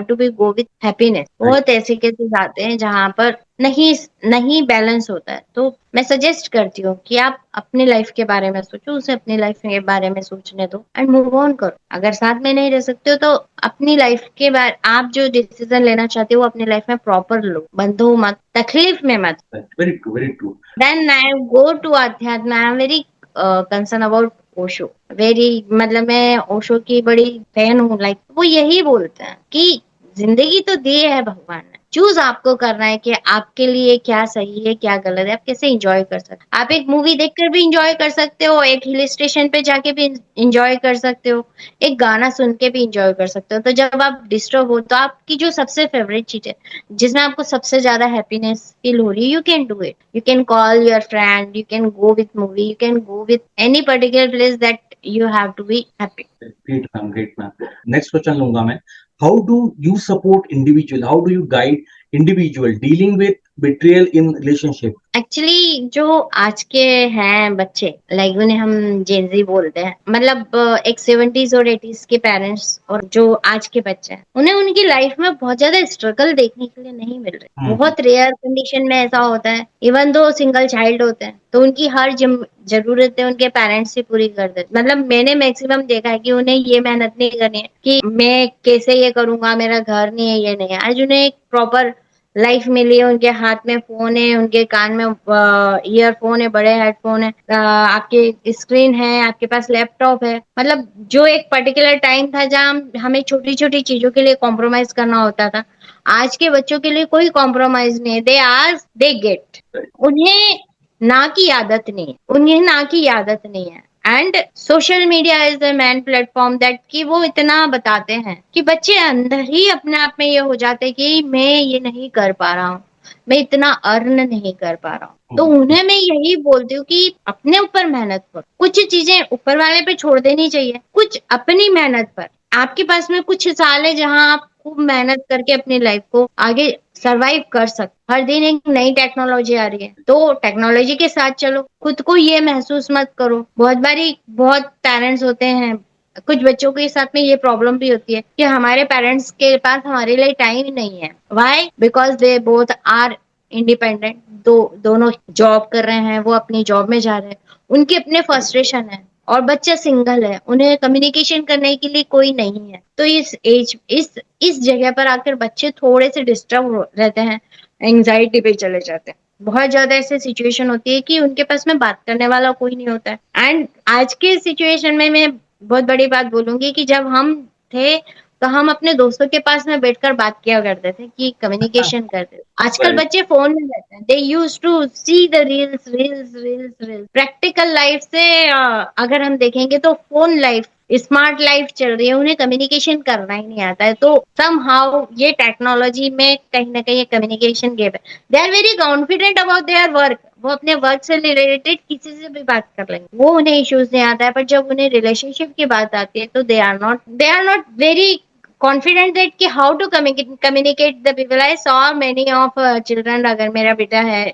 to be go with happiness. बहुत ऐसे केसेस आते हैं जहां पर नहीं नहीं बैलेंस होता है, तो मैं सजेस्ट करती हूँ कि आप अपनी लाइफ के बारे में सोचो, उसे अपनी लाइफ के बारे में सोचने दो एंड मूव ऑन करो। अगर साथ में नहीं रह सकते हो तो अपनी लाइफ के बारे, आप जो डिसीजन लेना चाहते हो वो अपनी लाइफ में प्रॉपर लो, बंधो मत, तकलीफ में मत। Very true, very true. Then I go to अध्यात्म, I am very concern about Osho, very, मतलब मैं ओशो की बड़ी फैन हूँ। लाइक वो यही बोलते हैं कि जिंदगी तो दी है भगवान ने, चूज आपको करना है कि आपके लिए क्या सही है क्या गलत है, आप कैसे इंजॉय कर सकते हो। आप एक मूवी देखकर भी इंजॉय कर सकते हो, एक हिल स्टेशन पे जाके भी इंजॉय कर सकते हो, एक गाना सुन के भी इंजॉय कर सकते हो। तो जब आप डिस्टर्ब हो तो आपकी जो सबसे फेवरेट चीज है जिसमें आपको सबसे ज्यादा हैप्पीनेस फील हो रही है, you can do it, you can call your friend, you can go with movie, you can go with any particular place that you have to be happy. Great ma'am, great ma'am. Next question लूंगा मैं। How do you support individual, how do you guide individual dealing with betrayal in relationship? Actually जो आज के हैं बच्चे, like उन्हें हम Gen Z बोलते हैं, मतलब एक 70s और 80s के पेरेंट्स और जो आज के बच्चे हैं, उन्हें उनकी लाइफ में बहुत ज्यादा स्ट्रगल देखने के लिए नहीं मिल रहे। बहुत रेयर कंडीशन में ऐसा होता है, इवन दो सिंगल चाइल्ड होते हैं तो उनकी हर जरूरतें उनके पेरेंट्स ही पूरी कर देते। मतलब मैंने मैक्सिमम देखा है कि उन्हें ये मेहनत नहीं करनी है कि मैं कैसे ये करूंगा, मेरा घर नहीं है, ये नहीं है। आज उन्हें एक प्रॉपर लाइफ मिली है, उनके हाथ में फोन है, उनके कान में ईयरफोन है, बड़े हेडफोन है, आपके स्क्रीन है, आपके पास लैपटॉप है। मतलब जो एक पर्टिकुलर टाइम था जहाँ हमें छोटी छोटी चीजों के लिए कॉम्प्रोमाइज करना होता था, आज के बच्चों के लिए कोई कॉम्प्रोमाइज नहीं है। दे आर दे गेट, उन्हें ना की आदत नहीं है, उन्हें ना की आदत नहीं है। And social media is the main platform that कि वो इतना बताते हैं कि बच्चे अंदर ही अपने आप में ये हो जाते हैं कि मैं ये नहीं कर पा रहा हूँ, मैं इतना अर्न नहीं कर पा रहा हूँ। तो उन्हें मैं यही बोलती हूँ कि अपने ऊपर मेहनत करो, कुछ चीजें ऊपर वाले पे छोड़ देनी चाहिए, कुछ अपनी मेहनत पर। आपके पास में कुछ साल है जहां आप खूब मेहनत करके अपनी लाइफ को आगे सरवाइव कर सकते। हर दिन एक नई टेक्नोलॉजी आ रही है तो टेक्नोलॉजी के साथ चलो, खुद को ये महसूस मत करो। बहुत बारी बहुत पेरेंट्स होते हैं, कुछ बच्चों के साथ में ये प्रॉब्लम भी होती है कि हमारे पेरेंट्स के पास हमारे लिए टाइम ही नहीं है। Why? Because they both are independent, दोनों जॉब कर रहे हैं, वो अपनी जॉब में जा रहे हैं, उनके अपने फ्रस्ट्रेशन है, और बच्चा सिंगल है, उन्हें कम्युनिकेशन करने के लिए कोई नहीं है, तो इस एज इस जगह पर आकर बच्चे थोड़े से डिस्टर्ब रहते हैं, एंजाइटी पे चले जाते हैं। बहुत ज्यादा ऐसे सिचुएशन होती है कि उनके पास में बात करने वाला कोई नहीं होता है। एंड आज के सिचुएशन में मैं बहुत बड़ी बात बोलूंगी कि जब हम थे तो हम अपने दोस्तों के पास में बैठकर बात किया करते थे, कि कम्युनिकेशन करते थे। आजकल राइट। बच्चे फोन में रहते हैं, they use to see the reels reels reels reels. Practical life से अगर हम देखेंगे तो फोन लाइफ, स्मार्ट लाइफ चल रही है, उन्हें कम्युनिकेशन करना ही नहीं आता है। तो सम हाउ ये टेक्नोलॉजी में कहीं ना कहीं कम्युनिकेशन गैप है। They are very confident about their work, वो अपने वर्क से रिलेटेड किसी से भी बात कर लेंगे, वो उन्हें इश्यूज नहीं आता है। पर जब उन्हें रिलेशनशिप की बात आती है तो they are not very confident that कि how to communicate the people. I saw many of children, अगर मेरा बेटा है,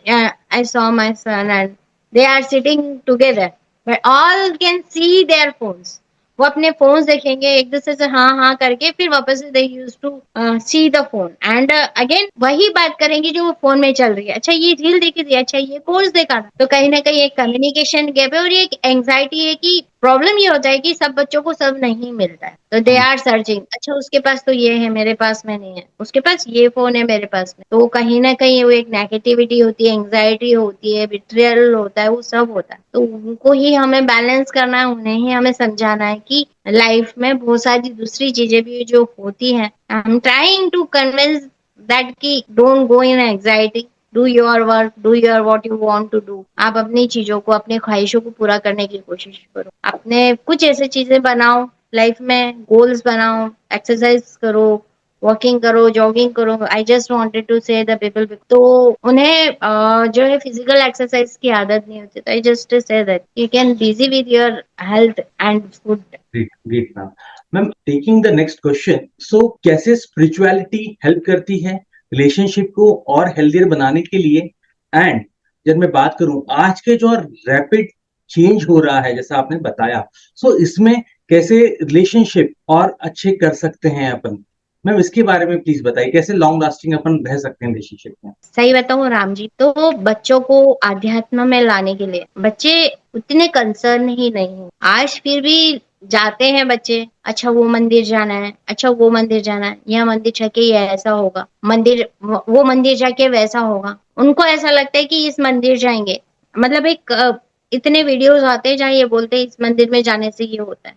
I saw my son and they are sitting together but all can see their phones. वो अपने phones देखेंगे, एक दूसरे से हाँ हाँ करके, फिर वापस से they use to see the phone and again वही बात करेंगे जो वो फोन में चल रही है। अच्छा ये रील देखी थी, अच्छा ये कोर्स देखा था। तो कहीं ना कहीं एक कम्युनिकेशन गैप है, और ये एक एंग्जाइटी है कि प्रॉब्लम ये हो जाए कि सब बच्चों को सब नहीं मिलता है, तो दे आर सर्चिंग, अच्छा उसके पास तो ये है मेरे पास में नहीं है, उसके पास ये फोन है मेरे पास में। तो कहीं ना कहीं वो एक नेगेटिविटी होती है, एंग्जाइटी होती है, बिट्रियल होता है, वो सब होता है। तो उनको ही हमें बैलेंस करना है, उन्हें ही हमें समझाना है कि लाइफ में बहुत सारी दूसरी चीजें भी जो होती हैं। I am trying to convince that कि don't go in anxiety, do your work, do your what you want to do. आप अपनी चीजों को, अपनी ख्वाहिशों को पूरा करने की कोशिश करो, अपने कुछ ऐसे चीजें बनाओ लाइफ में, गोल्स बनाओ, एक्सरसाइज करो, वॉकिंग करो, जॉगिंग करो। आई जस्ट वांटेड टू से द पीपल, तो उन्हें जो है फिजिकल एक्सरसाइज की आदत नहीं होती, तो I just say that you can busy with your health and food. Great great ma'am. Ma'am, taking the next question, so कैसे स्पिरिचुअलिटी हेल्प करती है रिलेशनशिप को और हेल्दियर बनाने के लिए? एंड जब मैं बात करूं आज के जो रैपिड चेंज हो रहा है जैसा आपने बताया, सो इसमें कैसे रिलेशनशिप और अच्छे कर सकते हैं अपन? मैम इसके बारे में प्लीज बताइए, कैसे लॉन्ग लास्टिंग अपन रह सकते हैं रिलेशनशिप में? सही बताऊं राम जी, तो बच्चों को आध्यात्म में लाने के लिए बच्चे उतने कंसर्न ही नहीं है आज, फिर भी जाते हैं बच्चे। अच्छा वो मंदिर जाना है, अच्छा वो मंदिर जाना है, यह मंदिर जाके ये ऐसा होगा, मंदिर वो मंदिर जाके वैसा होगा। उनको ऐसा लगता है कि इस मंदिर जाएंगे, मतलब एक इतने वीडियोस आते हैं जहाँ ये बोलते हैं इस मंदिर में जाने से ये होता है,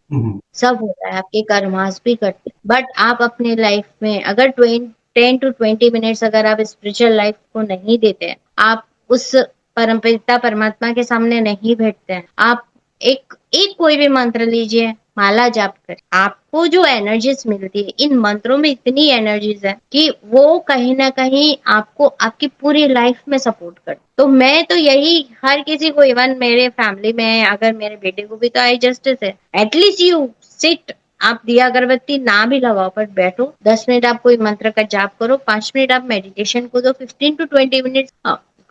सब होता है, आपके कर्मास भी करते हैं। बट आप अपने लाइफ में अगर 10 to 20 मिनट्स अगर आप स्पिरिचुअल लाइफ को नहीं देते हैं, आप उस परमपिता परमात्मा के सामने नहीं बैठते हैं, आप एक एक कोई भी मंत्र लीजिए, माला जाप कर, आपको जो एनर्जीज मिलती है, इन मंत्रों में इतनी एनर्जीज है कि वो कहीं ना कहीं आपको आपकी पूरी लाइफ में सपोर्ट कर। तो मैं तो यही हर किसी को, इवन मेरे फैमिली में अगर मेरे बेटे को भी, तो आई जस्ट से एटलीस्ट यू सिट, आप दिया अगरबत्ती ना भी लगाओ पर बैठो, 10 मिनट आप कोई मंत्र का जाप करो, 5 मिनट आप मेडिटेशन को दो, 15 to 20 minute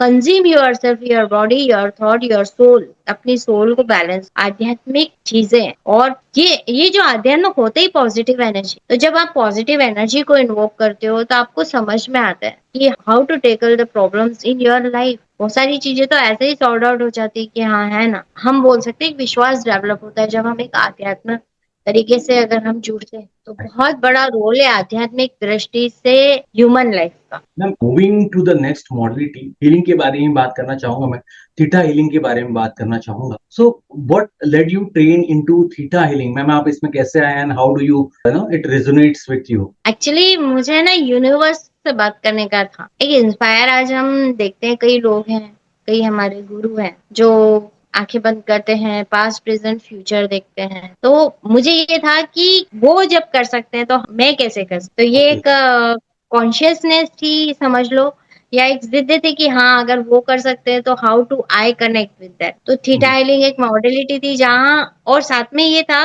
consume yourself, your body, your thought, your soul, अपनी सोल को बैलेंस, आध्यात्मिक चीजें। और ये जो आध्यात्मिक होते ही पॉजिटिव एनर्जी, तो जब आप पॉजिटिव एनर्जी को इन्वोक करते हो तो आपको समझ में आता है कि how to tackle the problems in your life. बहुत सारी चीजें तो ऐसे ही सॉर्ट आउट हो जाती है कि हाँ है ना, हम बोल सकते हैं विश्वास डेवलप होता है जब हम एक आध्यात्मिक तरीके से अगर हम जुड़ते हैं, तो बहुत बड़ा रोल है आध्यात्मिक दृष्टि से ह्यूमन लाइफ का। Ma'am moving to the next modality, healing के बारे में बात करना चाहूंगा मैं, थीटा हीलिंग के बारे में बात करना चाहूंगा। So what led you train into theta healing? Ma'am आप इसमें कैसे आए and how do you know it resonates with you? Actually मुझे ना यूनिवर्स से बात करने का था, एक इंस्पायर। आज हम देखते हैं कई लोग हैं, कई हमारे गुरु हैं जो आंखें बंद करते हैं, पास्ट प्रेजेंट फ्यूचर देखते हैं। तो मुझे ये था कि वो जब कर सकते हैं तो मैं कैसे कर सकती, तो ये ओके। एक कॉन्शियसनेस थी समझ लो, या एक जिद थी कि हाँ अगर वो कर सकते हैं तो how to I connect with that. तो थीटा हीलिंग एक मॉडलिटी थी जहाँ, और साथ में ये था,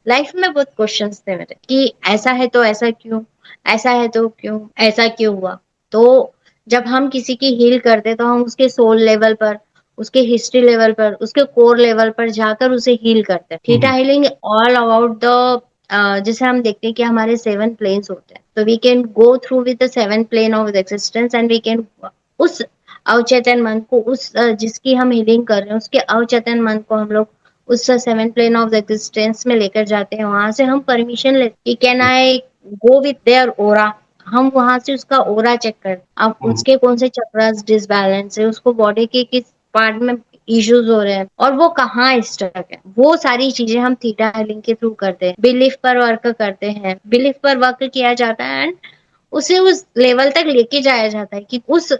लाइफ में बहुत क्वेश्चंस थे मेरे कि ऐसा है तो ऐसा क्यों, ऐसा है तो क्यों, ऐसा क्यों हुआ। तो जब हम किसी की हील करते तो हम उसके सोल लेवल पर, उसके हिस्ट्री लेवल पर, उसके कोर लेवल पर जाकर उसे हील करते हैं। Theta healing all about the जैसे हम देखते हैं कि हमारे 7 प्लेन्स होते हैं, तो we can go through with the 7 plane of existence and we can उस अवचेतन मन को, उस जिसकी हम हीलिंग कर रहे हैं उसके अवचेतन मन को हम लोग उस 7 प्लेन ऑफ एग्जिस्टेंस में लेकर जाते हैं। वहां से हम परमिशन लेते कि can I go with their aura. हम वहां से उसका ओरा चेक करते, अब उसके कौन से चक्रास डिसबैलेंस है, उसको बॉडी के किस पार्ट में इश्यूज हो रहे हैं और वो कहाँ स्टक है, वो सारी चीजें हम थीटा हीलिंग के थ्रू करते हैं। बिलीफ पर वर्क करते हैं, बिलीफ पर वर्क किया जाता है एंड उसे उस लेवल तक लेके जाया जाता है कि उस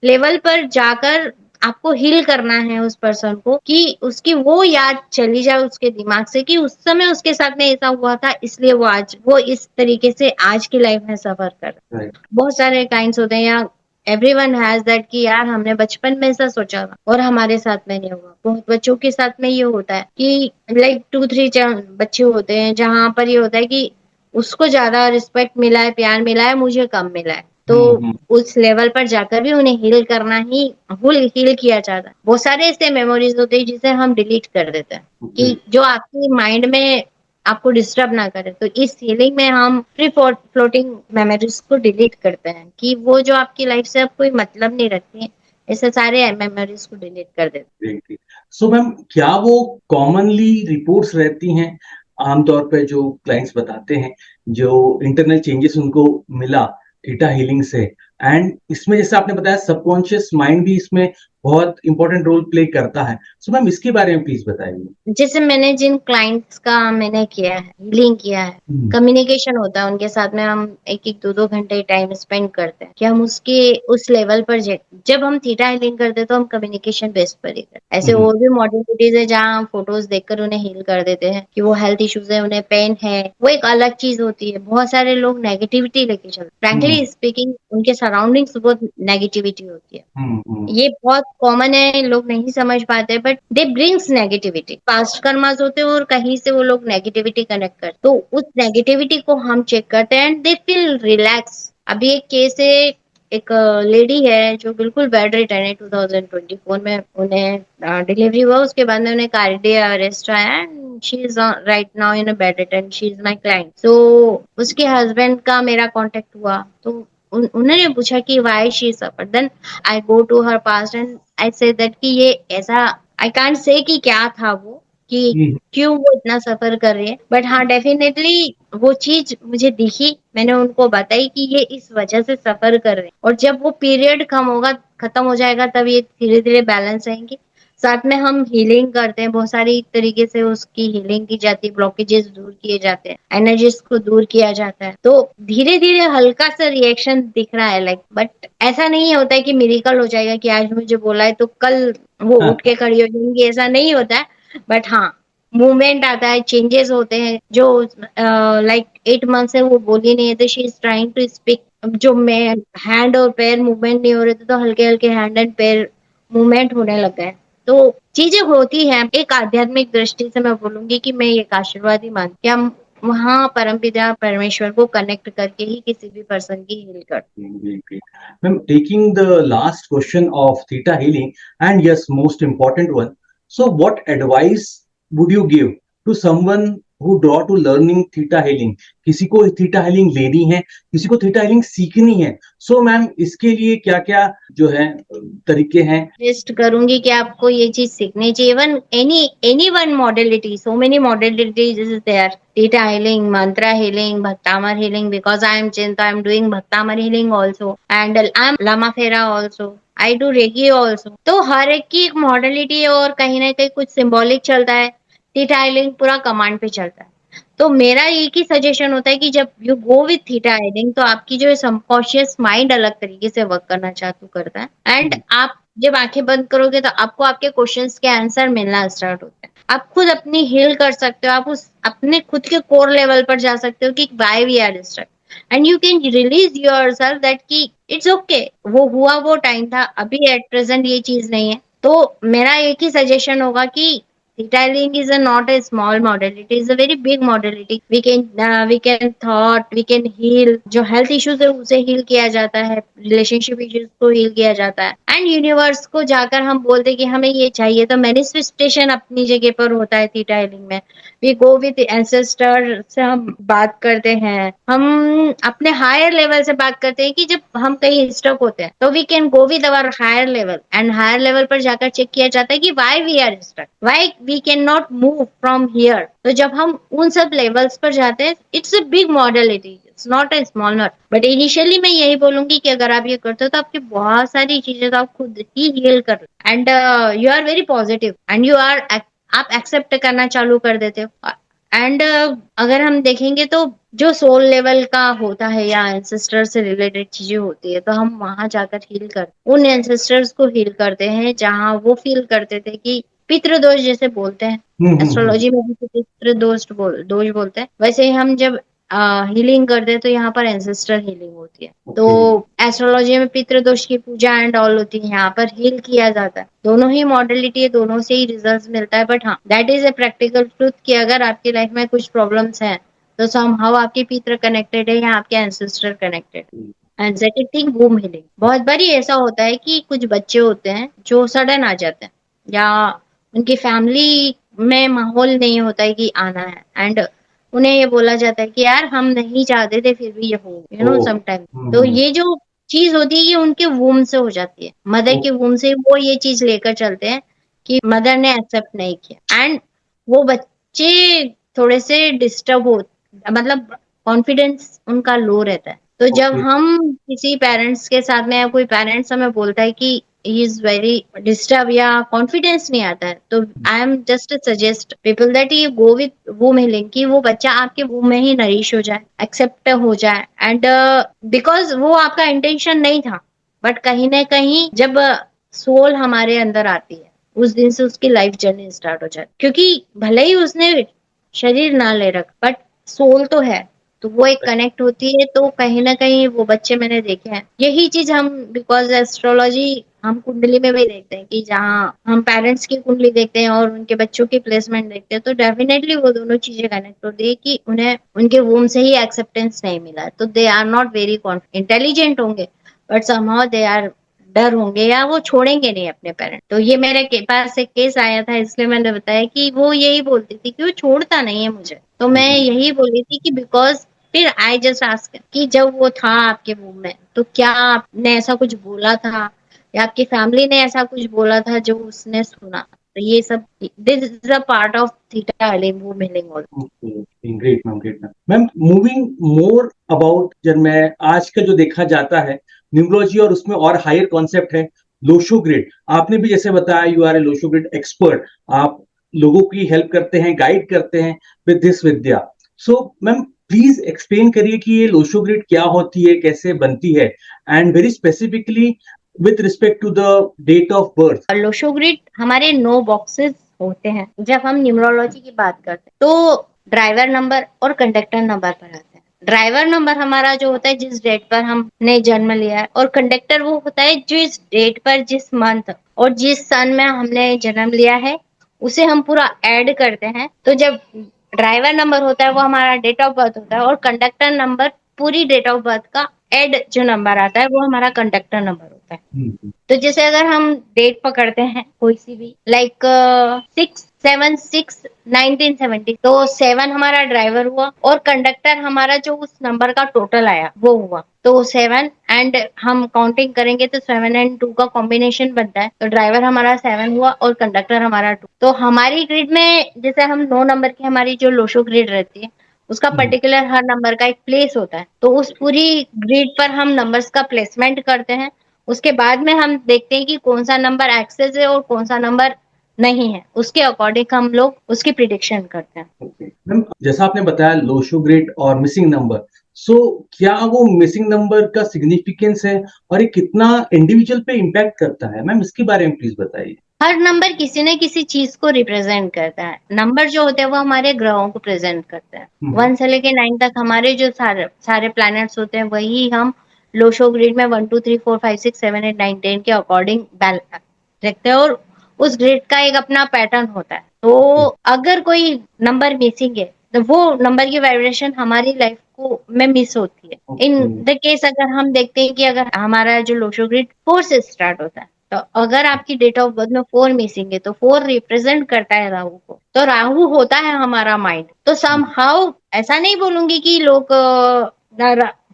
लेवल पर जाकर आपको हील करना है उस पर्सन को, कि उसकी वो याद चली जाए उसके दिमाग से कि उस समय उसके साथ में ऐसा हुआ था, इसलिए वो आज वो इस तरीके से आज की लाइफ में सफर कर रहा है। राइट। बहुत सारे काइंड्स होते हैं, या एवरीवन हैज दैट कि यार हमने बचपन में ऐसा सोचा था और हमारे साथ में नहीं हुआ। बहुत बच्चों के साथ में ये होता है कि लाइक 2-3 बच्चे होते हैं जहां पर ये होता है कि उसको ज्यादा रिस्पेक्ट मिला है, प्यार मिला है, मुझे कम मिला है। तो उस लेवल पर जाकर भी उन्हें हील करना ही हील किया जाता है। बहुत सारे ऐसे मेमोरीज होते हैं जिसे हम डिलीट कर देते हैं कि जो आपकी माइंड में आपको डिस्टर्ब ना करे। तो इस हीलिंग में हम फ्री फ्लोटिंग मेमोरीज को डिलीट करते हैं कि वो जो आपकी लाइफ से अब कोई मतलब नहीं रखती है, ऐसे सारे मेमोरीज को डिलीट कर देते हैं। सो मैम, क्या वो कॉमनली रिपोर्ट्स रहती हैं आमतौर पे जो क्लाइंट्स बताते हैं, जो इंटरनल चेंजेस उनको मिला थीटा हीलिंग से, एंड इसमें जैसे आपने बताया सबकॉन्शियस माइंड भी इसमें बहुत इंपॉर्टेंट रोल प्ले करता है। सो मैम, इसके बारे में प्लीज बताइए। जैसे मैंने जिन क्लाइंट्स का मैंने किया है, हीलिंग किया है, कम्युनिकेशन होता है उनके साथ में, हम 1-2 घंटे टाइम स्पेंड करते हैं कि हम उसके उस लेवल पर जब हम थीटा हीलिंग करते हैं तो हम कम्युनिकेशन बेस पर ही करते हैं। ऐसे और भी मॉडर्निटीज है जहाँ हम फोटोज देखकर उन्हें हील कर देते हैं कि वो हेल्थ इश्यूज है, उन्हें पेन है, वो एक अलग चीज होती है। बहुत सारे लोग नेगेटिविटी लेके चलते, फ्रैंकली स्पीकिंग उनके सराउंडिंग्स बहुत नेगेटिविटी होती है। ये बहुत कॉमन है, लोग नहीं समझ पाते, but they brings negativity. Past karmas होते हैं और कहीं से वो लोग नेगेटिविटी कनेक्ट करते, तो उस नेगेटिविटी को हम चेक करते हैं एंड दे फील रिलैक्स। अभी एक केस है, एक लेडी है जो बिल्कुल बेड रिटर्न है, 2024 में उन्हें डिलीवरी हुआ, उसके बाद में उन्हें कार्डियक अरेस्ट आया and she is right now in a bedridden, she is my client. So उसके हस्बैंड का मेरा कांटेक्ट हुआ, तो उन्होंने पूछा कि why she suffer. Then I go to her past and I say that कि ये ऐसा, आई कांट से कि क्या था वो, कि क्यों वो इतना सफर कर रही है, बट हाँ डेफिनेटली वो चीज मुझे दिखी। मैंने उनको बताई कि ये इस वजह से सफर कर रहे हैं और जब वो पीरियड कम होगा, खत्म हो जाएगा, तब ये धीरे धीरे बैलेंस आएंगे। साथ में हम हीलिंग करते हैं, बहुत सारी तरीके से उसकी हीलिंग की जाती है, ब्लॉकेजेस दूर किए जाते हैं, एनर्जीज को दूर किया जाता है। तो धीरे धीरे हल्का सा रिएक्शन दिख रहा है लाइक, बट ऐसा नहीं होता है कि मिरेकल हो जाएगा कि आज मुझे बोला है तो कल वो उठ के खड़ी हो जाएंगी, ऐसा नहीं होता है। बट हाँ, मूवमेंट आता है, चेंजेस होते हैं। जो लाइक 8 मंथ से वो बोली नहीं है तो she is trying to speak. जो मैं हैंड और पैर मूवमेंट नहीं हो रहे थे तो हल्के हल्के हैंड एंड पैर मूवमेंट होने लग गए। तो चीजें होती हैं। एक आध्यात्मिक दृष्टि से मैं बोलूंगी कि मैं एक आशीर्वाद ही मानती कि हम वहाँ परमपिता परमेश्वर को कनेक्ट करके ही किसी भी पर्सन की हील करते हैं। Ma'am, taking the last question of theta healing, and yes, most important one. So, what advice would you give to someone who draw to learning theta healing? किसी को थीटा हीलिंग लेनी है, किसी को theta healing सीखनी है, so ma'am इसके लिए क्या क्या जो है तरीके हैं? सजेस्ट करूंगी कि आपको ये चीज सीखनी चाहिए। Even any one modality, so many modalities is there, theta healing, mantra healing, Bhaktamar healing, because I am Chinta, I am doing Bhaktamar healing also and I am Lama Fera also, I do reiki also. तो हर एक की एक मॉडलिटी है और कहीं ना कहीं कुछ सिंबॉलिक चलता है, थीटा हीलिंग पूरा कमांड पे चलता है। तो मेरा एक ही सजेशन होता है कि जब you go with theta healing तो आपकी जो सबकॉन्शियस माइंड अलग तरीके से वर्क करना चालू करता है एंड आप जब आंखें बंद करोगे तो आपको आपके क्वेश्चंस के आंसर मिलना स्टार्ट होते हैं। आप खुद अपनी हील कर सकते हो, आप उस अपने खुद के कोर लेवल पर जा सकते हो कि why we are distract and you can release yourself that कि इट्स ओके, वो हुआ, वो टाइम था, अभी एट प्रेजेंट ये चीज नहीं है। तो मेरा एक ही सजेशन होगा कि detailing is a not a small modality, is a very big modality. We can thought, we can heal। जो हेल्थ इश्यूज है उसे हील किया जाता है, रिलेशनशिप इश्यूज को हील किया जाता है एंड यूनिवर्स को जाकर हम बोलते कि हमें ये चाहिए, तो मैनिफेस्टेशन अपनी जगह पर होता है थीटा हीलिंग में। वी गो विथ एंसेस्टर से हम बात करते हैं, हम अपने हायर लेवल से बात करते हैं कि जब हम कहीं स्टक होते हैं तो we can go with our higher level and higher level पर जाकर चेक किया जाता है कि why we are stuck, why we can not move from here. तो जब हम उन सब लेवल्स पर जाते हैं, it's a big modality, it's not a small not. But initially मैं यही बोलूंगी कि अगर आप ये करते हो तो आपकी बहुत सारी चीजें तो आप खुद ही हील कर, and you are very positive and you are, आप एक्सेप्ट करना चालू कर देते हो। एंड अगर हम देखेंगे तो जो सोल लेवल का होता है या एंसेस्टर से रिलेटेड चीजें होती है, तो हम वहां जाकर हील कर उन एंसेस्टर्स को हील करते हैं जहां वो फील करते थे कि पितृदोष जैसे बोलते हैं, हम्म। एस्ट्रोलॉजी में भी दोष बोलते हैं, वैसे ही हम जब हीलिंग करते हैं तो यहाँ पर एंसेस्टर हीलिंग होती है। तो ओके। एस्ट्रोलॉजी में पितृदोष की पूजा एंड ऑल होती है, यहाँ पर हील किया जाता है। दोनों ही मॉडलिटी है, दोनों से ही रिजल्ट मिलता है। बट हाँ, that is a practical truth कि अगर आपकी लाइफ में कुछ प्रॉब्लम्स हैं तो समहाउ आपके पितृ कनेक्टेड है या आपके ancestor connected. And second thing, womb healing. बहुत बारी ऐसा होता है कि कुछ बच्चे होते हैं जो सडन आ जाते हैं, या उनकी फैमिली में माहौल नहीं होता है कि आना है, एंड उन्हें ये बोला जाता है कि यार हम नहीं चाहते थे फिर भी ये हो, यू नो, ओ। समटाइम। तो ये जो चीज होती है ये उनके वूम से हो जाती है, मदर के वूम से वो ये चीज लेकर चलते हैं कि मदर ने एक्सेप्ट नहीं किया, एंड वो बच्चे थोड़े से डिस्टर्ब हो, मतलब कॉन्फिडेंस उनका लो रहता है। तो जब ओके। हम किसी पेरेंट्स के साथ में, या कोई पेरेंट्स हमें बोलता है कि ही इज वेरी डिस्टर्ब या कॉन्फिडेंस नहीं आता है, तो I am just suggest people that you go with womb healing, कि वो बच्चा आपके वूम में ही नरिश हो जाए, एक्सेप्ट हो जाए। एंड बिकॉज वो आपका इंटेंशन नहीं था, बट कहीं ना कहीं जब सोल हमारे अंदर आती है, उस दिन से उसकी लाइफ जर्नी स्टार्ट हो जाए, क्योंकि भले ही उसने शरीर ना ले रख, बट सोल तो है, तो वो एक कनेक्ट होती है। तो कहीं ना कहीं वो बच्चे मैंने देखे हैं, यही चीज हम, बिकॉज एस्ट्रोलॉजी हम कुंडली में भी देखते हैं कि जहाँ हम पेरेंट्स की कुंडली देखते हैं और उनके बच्चों की प्लेसमेंट देखते हैं, तो डेफिनेटली वो दोनों चीजें कनेक्ट होती है कि उन्हें उनके वूम से ही एक्सेप्टेंस नहीं मिला है। तो they are not very intelligent होंगे, बट समहाउ दे आर डर होंगे, या वो छोड़ेंगे नहीं अपने पेरेंट। तो ये मेरे के पास एक केस आया था, इसलिए मैंने बताया कि वो यही बोलती थी कि वो छोड़ता नहीं है मुझे। तो मैं यही बोली थी कि बिकॉज, फिर आई जस्ट आस्क कि जब वो था आपके मुंह में, तो क्या आपने ऐसा कुछ बोला था, या आपकी फैमिली ने ऐसा कुछ बोला था जो उसने सुना? तो ये सब, this is a part of theta healing, वो healing. Great ma'am, great ma'am. Ma'am, moving more about, जब मैं आज का जो देखा जाता है न्यूमरोलॉजी, और उसमें और हायर कॉन्सेप्ट है लोशो ग्रिड। आपने भी जैसे बताया, you are a Lo Shu grid expert, आप लोगों की हेल्प करते हैं, गाइड करते हैं विद दिस विद्या। सो मैम, प्लीज एक्सप्लेन करिए कि ये लोशो ग्रिड क्या होती है, कैसे बनती है, and very specifically with respect to the date of birth. Lo Shu grid हमारे 9 बॉक्सेस होते हैं जब हम न्यूमरोलॉजी की बात करते हैं। तो ड्राइवर नंबर और कंडक्टर नंबर पर आते हैं। ड्राइवर नंबर हमारा जो होता है जिस डेट पर हमने जन्म लिया है, और कंडक्टर वो होता है जिस डेट पर, जिस मंथ और जिस सन में हमने जन्म लिया है, उसे हम पूरा ऐड करते हैं। तो जब ड्राइवर नंबर होता है वो हमारा डेट ऑफ बर्थ होता है, और कंडक्टर नंबर पूरी डेट ऑफ बर्थ का एड जो नंबर आता है वो हमारा कंडक्टर नंबर होता है। तो जैसे अगर हम डेट पकड़ते हैं कोई सी भी, लाइक 6/7/6/1970, तो 7 हमारा ड्राइवर हुआ, और कंडक्टर हमारा जो उस नंबर का टोटल आया वो हुआ। तो 7, एंड हम काउंटिंग करेंगे तो 7 और 2 का कॉम्बिनेशन बनता है, तो ड्राइवर हमारा 7 हुआ और कंडक्टर हमारा 2। तो हमारी ग्रिड में जैसे हम 9 नंबर की हमारी जो लोशो ग्रिड रहती है, उसका पर्टिकुलर हर नंबर का एक प्लेस होता है। तो उस पूरी ग्रिड पर हम नंबर्स का प्लेसमेंट करते हैं। उसके बाद में हम देखते हैं कि कौन सा नंबर एक्सेस है और कौन सा नंबर नहीं है, उसके अकॉर्डिंग हम लोग उसकी प्रिडिक्शन करते हैं। मैम, जैसा आपने बताया लोशो ग्रेड और मिसिंग नंबर, सो क्या वो मिसिंग नंबर का सिग्निफिकेंस है, और ये कितना इंडिविजुअल पे इम्पैक्ट करता है? मैम, इसके बारे में प्लीज बताइए। हर नंबर किसी न किसी चीज को रिप्रेजेंट करता है। नंबर जो होते हैं वो हमारे ग्रहों को प्रेजेंट करते हैं। 1 से लेके 9 तक हमारे जो सारे सारे प्लैनेट्स होते हैं, वही हम लोशो ग्रिड में 1 2 3 4 5 6 7 8 9 10 के अकॉर्डिंग रखते हैं, और उस ग्रिड का एक अपना पैटर्न होता है। तो अगर कोई नंबर मिसिंग है, तो वो नंबर की वाइब्रेशन हमारी लाइफ को में मिस होती है। इन द केस अगर हम देखते हैं कि अगर हमारा जो लोशो ग्रिड 4 से स्टार्ट होता है, तो अगर आपकी डेट ऑफ बर्थ में 4 मिसिंग है, तो 4 रिप्रेजेंट करता है राहु को। तो राहु होता है हमारा माइंड। तो सम हाउ, ऐसा नहीं बोलूंगी कि लोग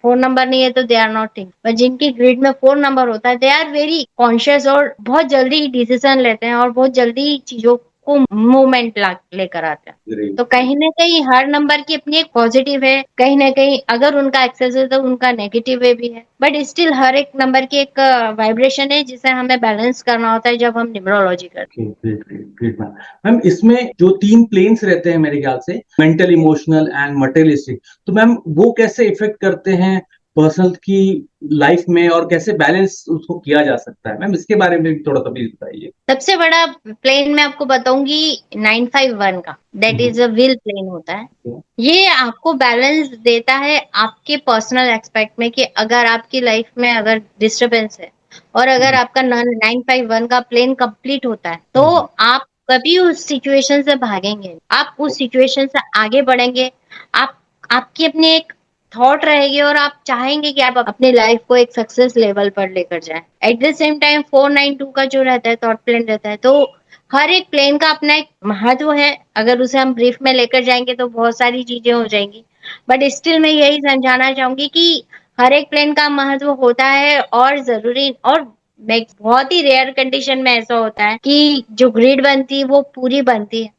4 नंबर नहीं है तो दे आर नॉट थिंक, पर जिनकी ग्रिड में 4 नंबर होता है, दे आर वेरी कॉन्शियस और बहुत जल्दी डिसीजन लेते हैं और बहुत जल्दी चीजों को मूवमेंट लेकर आते हैं। तो कहीं ना कहीं हर नंबर की अपनी एक पॉजिटिव है, कहीं ना कहीं अगर उनका एक्सेस है तो उनका नेगेटिव वे भी है, बट स्टिल हर एक नंबर की एक वाइब्रेशन है जिसे हमें बैलेंस करना होता है जब हम न्यूमरोलॉजी करते हैं। Great great great ma'am. Ma'am इसमें जो 3 प्लेन्स रहते हैं मेरे ख्याल से, मेंटल, इमोशनल एंड मटेरियलिस्टिक, तो मैम वो कैसे इफेक्ट करते हैं पर्सनल की लाइफ में और कैसे बैलेंस उसको किया जा सकता है? मैम इसके बारे में भी थोड़ा सा प्लीज बताइए। सबसे बड़ा प्लेन मैं आपको बताऊंगी 951 का, that is a wheel plane होता है। ये आपको बैलेंस देता है आपके पर्सनल एक्सपेक्ट में कि अगर आपकी लाइफ में अगर डिस्टरबेंस है और अगर आपका 951 का प्लेन कंप्लीट होता है तो आप कभी उस सिचुएशन से भागेंगे, आप उस सिचुएशन से आगे बढ़ेंगे, आप आपकी अपनी एक थॉट रहेगी और आप चाहेंगे कि आप अपनी लाइफ को एक सक्सेस लेवल पर लेकर जाएं। एट द सेम टाइम 492 का जो रहता है थॉट प्लेन रहता है, तो हर एक प्लेन का अपना एक महत्व है। अगर उसे हम ब्रीफ में लेकर जाएंगे तो बहुत सारी चीजें हो जाएंगी, बट स्टिल मैं यही समझाना चाहूंगी कि हर एक प्लेन का महत्व होता है और जरूरी और बहुत ही रेयर कंडीशन में ऐसा होता है कि जो ग्रिड बनती है वो पूरी बनती है।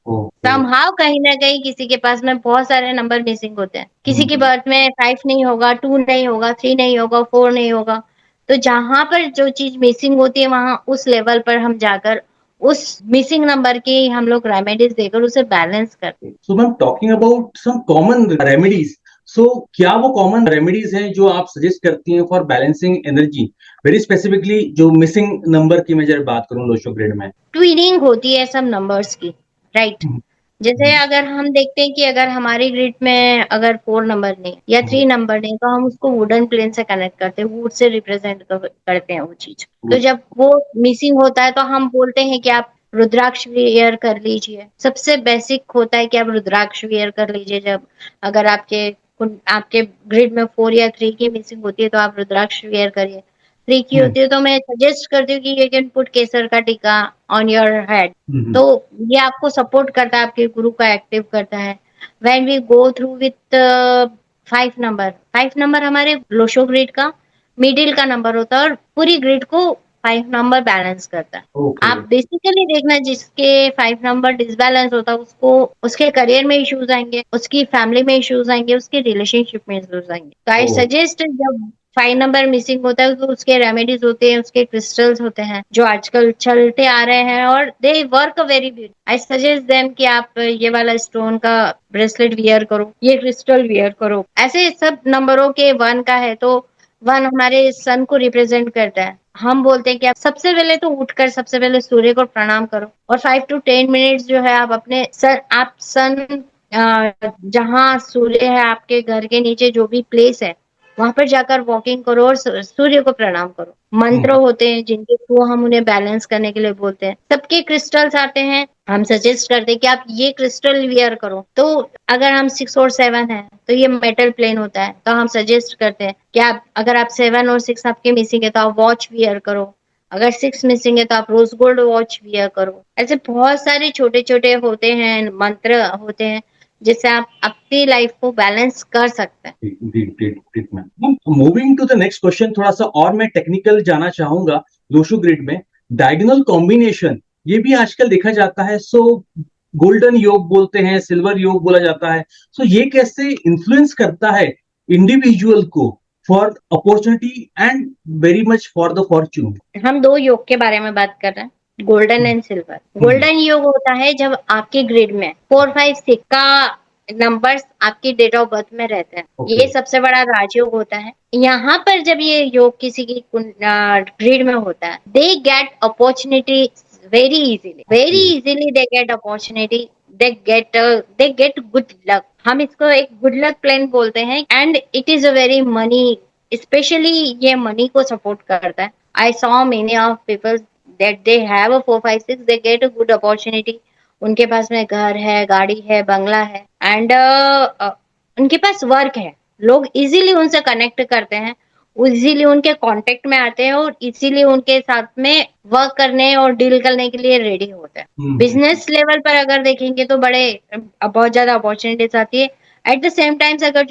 समहाउ कहीं ना कहीं किसी के पास में बहुत सारे नंबर मिसिंग होते हैं, किसी की बर्थ में 5 नहीं होगा, 2 नहीं होगा, 3 नहीं होगा, 4 नहीं होगा। तो जहां पर जो चीज मिसिंग होती है वहां उस लेवल पर हम जाकर उस मिसिंग नंबर की हम लोग रेमेडीज देकर उसे बैलेंस करते हैं। So ma'am talking about some common remedies, so क्या वो कॉमन रेमेडीज हैं जो आप सजेस्ट करती हैं for balancing energy, very specifically जो मिसिंग नंबर की मैं जब बात करूं लोशो ग्रिड में? ट्वीनिंग होती है सब नंबर्स की, राइट। जैसे अगर हम देखते हैं कि अगर हमारी ग्रिड में अगर 4 नंबर नहीं या 3 नंबर नहीं तो हम उसको वुडन प्लेन से कनेक्ट करते हैं, वुड से रिप्रेजेंट करते हैं वो चीज। तो जब वो मिसिंग होता है तो हम बोलते हैं कि आप रुद्राक्ष वियर कर लीजिए। सबसे बेसिक होता है कि आप रुद्राक्ष वियर कर लीजिए। जब अगर आपके ग्रिड में 4 या 3 की मिसिंग होती है तो आप रुद्राक्ष वियर करिए। 3 की होती है तो मैं सजेस्ट करती हूँ कि यू कैन पुट केसर का टीका ऑन योर हेड। तो ये आपको सपोर्ट करता है, आपके गुरु का एक्टिव करता है। When we go through with 5 number हमारे लोशो ग्रिड का मिडिल का नंबर होता है और पूरी ग्रिड को 5 नंबर बैलेंस करता है। आप बेसिकली देखना जिसके 5 नंबर डिसबैलेंस होता है उसको उसके करियर में इश्यूज आएंगे, उसकी फैमिली में इश्यूज आएंगे, उसके रिलेशनशिप में इश्यूज आएंगे। तो आई सजेस्ट जब 5 नंबर मिसिंग होता है तो उसके रेमेडीज होते हैं, उसके क्रिस्टल्स होते हैं जो आजकल चलते आ रहे हैं और they work very good. I suggest them कि आप ये वाला स्टोन का ब्रेसलेट वियर करो, ये क्रिस्टल वियर करो। ऐसे सब नंबरों के 1 का है तो 1 हमारे सन को रिप्रेजेंट करता है। हम बोलते हैं कि आप सबसे पहले तो उठकर सबसे पहले सूर्य को प्रणाम करो और 5 to 10 मिनट्स जो है आप अपने सन जहाँ सूर्य है आपके घर के नीचे जो भी प्लेस है वहां पर जाकर वॉकिंग करो और सूर्य को प्रणाम करो। मंत्र होते हैं जिनके थ्रू हम उन्हें बैलेंस करने के लिए बोलते हैं। सबके क्रिस्टल्स आते हैं, हम सजेस्ट करते हैं कि आप ये क्रिस्टल वियर करो। तो अगर हम 6 और 7 है तो ये मेटल प्लेन होता है, तो हम सजेस्ट करते हैं कि आप अगर आप 7 और 6 आपके मिसिंग है तो आप वॉच वियर करो। अगर 6 मिसिंग है तो आप रोज गोल्ड वॉच वियर करो। ऐसे बहुत सारे छोटे छोटे होते हैं, मंत्र होते हैं जिससे आप अपनी लाइफ को बैलेंस कर सकते हैं। Moving to the next question, थोड़ा सा और मैं टेक्निकल जाना चाहूंगा लोशो ग्रिड में। डायगोनल कॉम्बिनेशन ये भी आजकल देखा जाता है, सो गोल्डन योग बोलते हैं, सिल्वर योग बोला जाता है। सो ये कैसे इन्फ्लुएंस करता है इंडिविजुअल को for opportunity and very much for the Fortune? हम 2 योग के बारे में बात कर रहे हैं, गोल्डन एंड सिल्वर। गोल्डन योग होता है जब आपके ग्रिड में 4, 5, 6 का नंबर्स आपकी डेट ऑफ बर्थ में रहते हैं। ये सबसे बड़ा राजयोग होता है। यहाँ पर जब ये योग किसी की ग्रिड में होता है, they get opportunity very easily they get opportunity, they get good luck. हम इसको एक गुड लक प्लेन बोलते हैं and it is a very money, specially ये मनी को सपोर्ट करता है। I saw many of people that they have a 4, 5, 6, they get a good opportunity. उनके पास में घर है, गाड़ी है, बंगला है एंड उनके पास वर्क है। लोग इजीली उनसे कनेक्ट करते हैं, इजीली उनके कांटेक्ट में आते हैं और इजीली उनके साथ में वर्क करने और डील करने के लिए रेडी होते हैं। बिजनेस लेवल पर अगर देखेंगे तो बहुत ज्यादा अपॉर्चुनिटीज आती है। एट द सेम टाइम्स अगर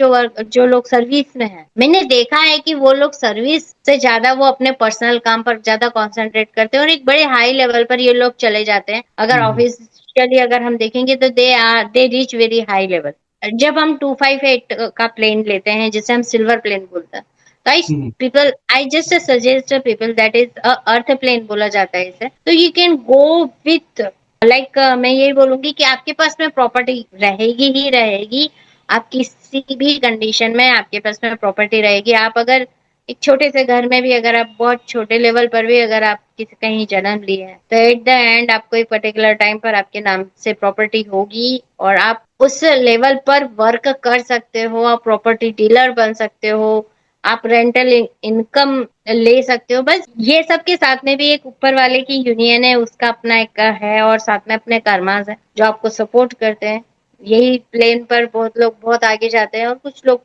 जो लोग सर्विस में हैं, मैंने देखा है कि वो लोग सर्विस से ज्यादा वो अपने पर्सनल काम पर ज्यादा कंसंट्रेट करते हैं और एक बड़े हाई लेवल पर ये लोग चले जाते हैं। अगर ऑफिशियली अगर हम देखेंगे तो they reach very high level. जब हम 258 का प्लेन लेते हैं जिसे हम सिल्वर प्लेन बोलते हैं, तो I just suggest people that is earth plane बोला जाता है इसे, तो you can go with like मैं यही बोलूंगी कि आपके पास में प्रॉपर्टी रहेगी ही रहेगी। आप किसी भी कंडीशन में आपके पास में प्रॉपर्टी रहेगी। आप अगर एक छोटे से घर में भी अगर आप बहुत छोटे लेवल पर भी अगर आप किसी कहीं जन्म लिए हैं, तो एट द एंड आपको एक पर्टिकुलर टाइम पर आपके नाम से प्रॉपर्टी होगी और आप उस लेवल पर वर्क कर सकते हो। आप प्रॉपर्टी डीलर बन सकते हो, आप रेंटल इनकम ले सकते हो। बस ये सब के साथ में भी एक ऊपर वाले की यूनियन है, उसका अपना एक है और साथ में अपने कर्मास है जो आपको सपोर्ट करते हैं। यही प्लेन पर बहुत लोग बहुत आगे जाते हैं और कुछ लोग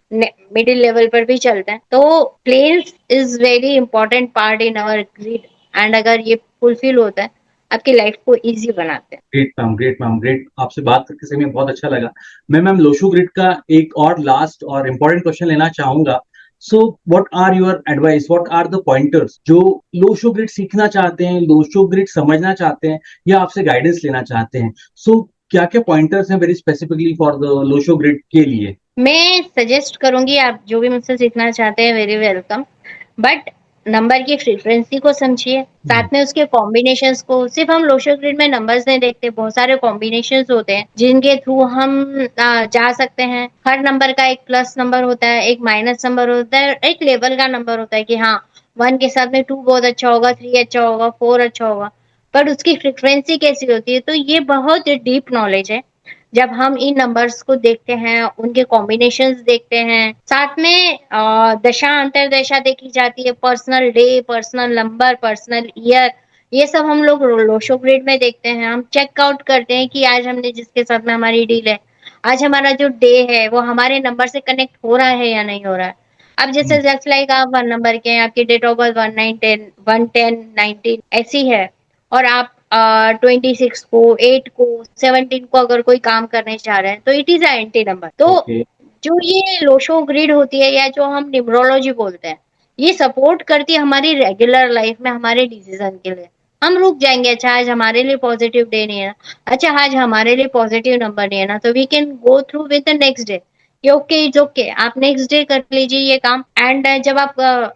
मिडिल लेवल पर भी चलते हैं। तो planes is very important part in our grid and अगर ये फुलफिल होता है आपकी लाइफ को इजी बनाते हैं। Great ma'am, great ma'am, great. आपसे बात करके सही में बहुत अच्छा लगा। मैं मैम लोशो ग्रिड का एक और लास्ट और इम्पोर्टेंट क्वेश्चन लेना चाहूंगा। So what are your advice, what are the pointers जो लोशो ग्रिड सीखना चाहते हैं, लोशो ग्रिड समझना चाहते हैं या आपसे गाइडेंस लेना चाहते हैं? सो क्या क्या पॉइंटर्स हैं very specifically for the Lo Shu grid के लिए? मैं सजेस्ट करूंगी आप जो भी मुझसे सीखना चाहते हैं वेरी वेलकम, बट नंबर की फ्रीक्वेंसी को समझिए, साथ में उसके कॉम्बिनेशंस को। सिर्फ हम लोशो ग्रिड में नंबर्स नहीं देखते, बहुत सारे कॉम्बिनेशंस होते हैं जिनके थ्रू हम जा सकते हैं। हर नंबर का एक प्लस नंबर होता है, एक माइनस नंबर होता है, एक लेवल का नंबर होता है कि हाँ 1 के साथ में 2 बहुत अच्छा होगा, 3 अच्छा होगा, 4 अच्छा होगा, पर उसकी फ्रीक्वेंसी कैसी होती है, तो ये बहुत डीप नॉलेज है। जब हम इन नंबर्स को देखते हैं, उनके कॉम्बिनेशंस देखते हैं, साथ में दशा अंतरदशा देखी जाती है, personal day, personal number, personal year, ये सब हम लोग लोशो ग्रिड में देखते हैं। हम चेकआउट करते हैं कि आज हमने जिसके साथ में हमारी डील है, आज हमारा जो डे है वो हमारे नंबर से कनेक्ट हो रहा है या नहीं हो रहा है। अब जैसे जस्ट लाइक आप 1 नंबर के हैं, आपकी डेट ऑफ बर्थ 1 10 ऐसी है और आप 26 को, 8 को, 17 को अगर कोई काम करने चाह रहे हैं तो it is a anti number. तो ओके। जो ये लोशो ग्रिड होती है या जो हम न्यूमरोलॉजी बोलते हैं, ये सपोर्ट करती है हमारी रेगुलर लाइफ में हमारे डिसीजन के लिए। हम रुक जाएंगे, अच्छा आज हमारे लिए पॉजिटिव डे नहीं है ना, अच्छा आज हमारे लिए पॉजिटिव नंबर नहीं है ना, तो we can go through with the next day कि ओके इज ओके, आप नेक्स्ट डे कर लीजिए ये काम। एंड जब आप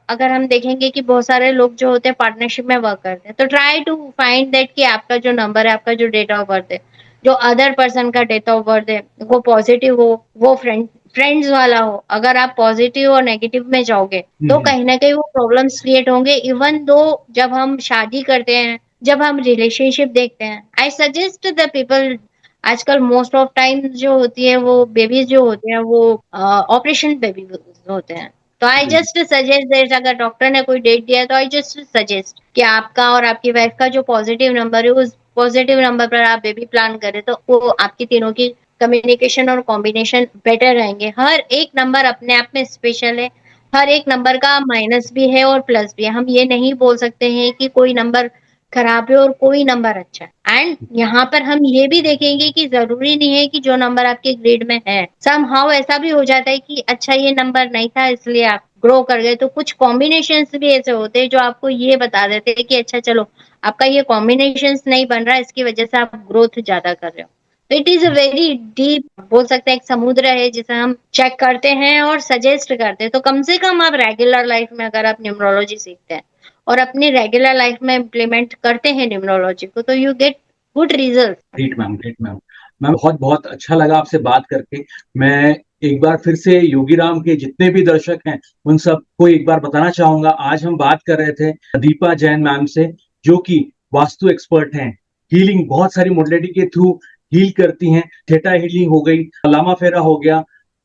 अगर हम देखेंगे कि बहुत सारे लोग जो होते हैं पार्टनरशिप में वर्क करते हैं, तो ट्राई टू फाइंड दैट कि आपका जो नंबर है, आपका जो डेट ऑफ बर्थ है, जो अदर पर्सन का डेट ऑफ बर्थ है, वो पॉजिटिव हो, वो फ्रेंड्स वाला हो। अगर आप पॉजिटिव और नेगेटिव में जाओगे तो कहीं ना कहीं वो प्रॉब्लम्स क्रिएट होंगे। इवन दो जब हम शादी करते हैं, जब हम रिलेशनशिप देखते हैं, आई सजेस्ट द पीपल, आजकल मोस्ट ऑफ टाइम जो होती है वो बेबीज जो होते हैं वो ऑपरेशन बेबी होते हैं। तो आई जस्ट सजेस्ट दैट अगर डॉक्टर ने कोई डेट दिया है तो आई जस्ट सजेस्ट कि आपका और आपकी वाइफ का जो पॉजिटिव नंबर है उस पॉजिटिव नंबर पर आप बेबी प्लान करें तो वो आपकी तीनों की कम्युनिकेशन और कॉम्बिनेशन बेटर रहेंगे। हर एक नंबर अपने आप में स्पेशल है, हर एक नंबर का माइनस भी है और प्लस भी है। हम ये नहीं बोल सकते हैं कि कोई नंबर खराब है और कोई नंबर अच्छा है। एंड यहाँ पर हम ये भी देखेंगे कि जरूरी नहीं है कि जो नंबर आपके ग्रेड में है, सम हाउ ऐसा भी हो जाता है कि अच्छा ये नंबर नहीं था इसलिए आप ग्रो कर गए। तो कुछ कॉम्बिनेशंस भी ऐसे होते हैं जो आपको ये बता देते हैं कि अच्छा चलो आपका ये कॉम्बिनेशंस नहीं बन रहा, इसकी वजह से आप ग्रोथ ज्यादा कर रहे हो। तो it is a very deep, बोल सकते हैं एक समुद्र है जिसे हम चेक करते हैं और सजेस्ट करते हैं। तो कम से कम आप रेगुलर लाइफ में अगर आप न्यूमरोलॉजी सीखते हैं और अपनी रेगुलर लाइफ में इम्प्लीमेंट करते हैं न्यूमरोलॉजी को, तो you get good result. Great ma'am, great ma'am. Ma'am बहुत बहुत अच्छा लगा आपसे बात करके। मैं एक बार फिर से योगी राम के जितने भी दर्शक हैं उन सबको एक बार बताना चाहूंगा, आज हम बात कर रहे थे दीपा जैन मैम से, जो कि वास्तु एक्सपर्ट हैं। हीलिंग बहुत सारी मोडलिटी के थ्रू हील करती हैं। थेटा हीलिंग हो गई, लामा फेरा हो गया,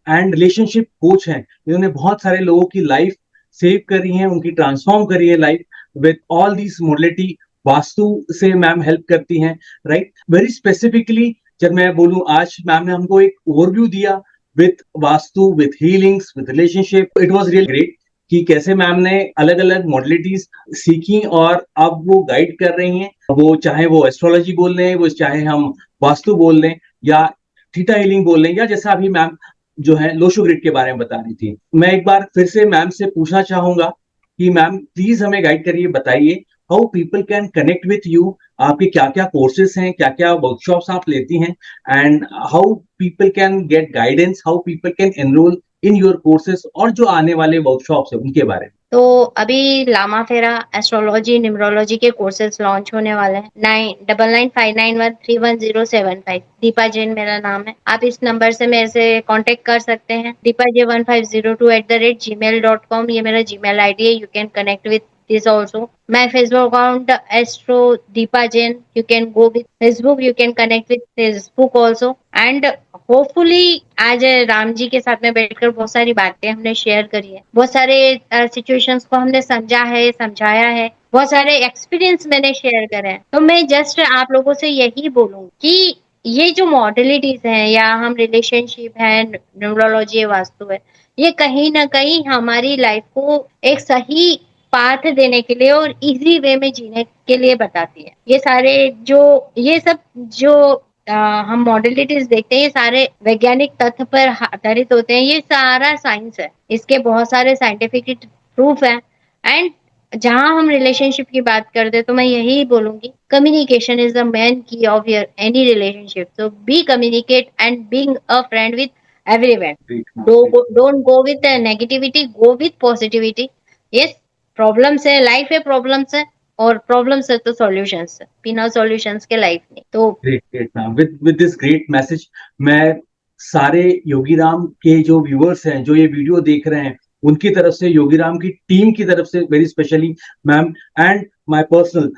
एंड रिलेशनशिप कोच हैं। इन्होंने बहुत सारे लोगों की लाइफ सेव करी है, उनकी ट्रांसफॉर्म करी है life with all this modality. Vastu से मैम हेल्प करती हैं, राइट? वेरी स्पेसिफिकली जब मैं बोलूं, आज मैम ने हमको एक ओवरव्यू दिया with vastu, with healings, with relationship. It was real great कि कैसे मैम ने अलग अलग मॉडलिटीज सीखी और अब वो गाइड कर रही हैं। वो चाहे वो एस्ट्रोलॉजी बोल लें, वो चाहे हम वास्तु बोल लें या थीटा हीलिंग बोल लें, या जैसा अभी मैम जो है लोशो ग्रिड के बारे में बता रही थी। मैं एक बार फिर से मैम से पूछना चाहूंगा कि मैम प्लीज हमें गाइड करिए, बताइए how people can connect with you, आपके क्या क्या कोर्सेज हैं, क्या क्या वर्कशॉप्स आप लेती हैं, and how people can get guidance, how people can enrol in your courses, और जो आने वाले वर्कशॉप्स है उनके बारे में। तो अभी लामा फेरा एस्ट्रोलॉजी न्यूमरोलॉजी के कोर्सेज लॉन्च होने वाले हैं। 9959131075। दीपा जैन मेरा नाम है। आप इस नंबर से मेरे से कांटेक्ट कर सकते हैं। deepaJ1502@gmail.com, ये मेरा जीमेल आईडी है। You can connect with this also. My Facebook account Astro Deepa Jain. You can go with Facebook. You can connect with Facebook also. And hopefully आज राम जी के साथ में बैठकर बहुत सारी बातें हमने शेयर करी है, बहुत सारे सिचुएशंस को हमने समझा है, समझाया है, बहुत सारे एक्सपीरियंस मैंने शेयर करे हैं। तो मैं जस्ट आप लोगों से यही बोलूँ कि ये जो मॉडलिटीज हैं या हम रिलेशनशिप है, न्यूमरोलॉजी है, वास्तु है, ये कहीं ना कहीं हमारी लाइफ को एक सही पाथ देने के लिए और इजी वे में जीने के लिए बताती है। ये सारे जो ये सब जो हम मॉडलिटीज देखते हैं, ये सारे वैज्ञानिक तथ्य पर आधारित होते हैं। ये सारा साइंस है, इसके बहुत सारे साइंटिफिक प्रूफ है। एंड जहां हम रिलेशनशिप की बात करते हैं तो मैं यही बोलूंगी, communication is the main key of your any relationship. So be communicate and being a friend with everyone. Don't go with negativity, go with positivity. Yes, problems है, लाइफ है, प्रॉब्लम्स है, और प्रॉब्लम्स है तो सॉल्यूशंस है। बिना solutions के life नहीं। तो great great ma'am, with this great message मैं सारे योगीराम के जो व्यूअर्स हैं, जो ये वीडियो देख रहे हैं, उनकी तरफ से, योगीराम की टीम की तरफ से very specially ma'am and my personal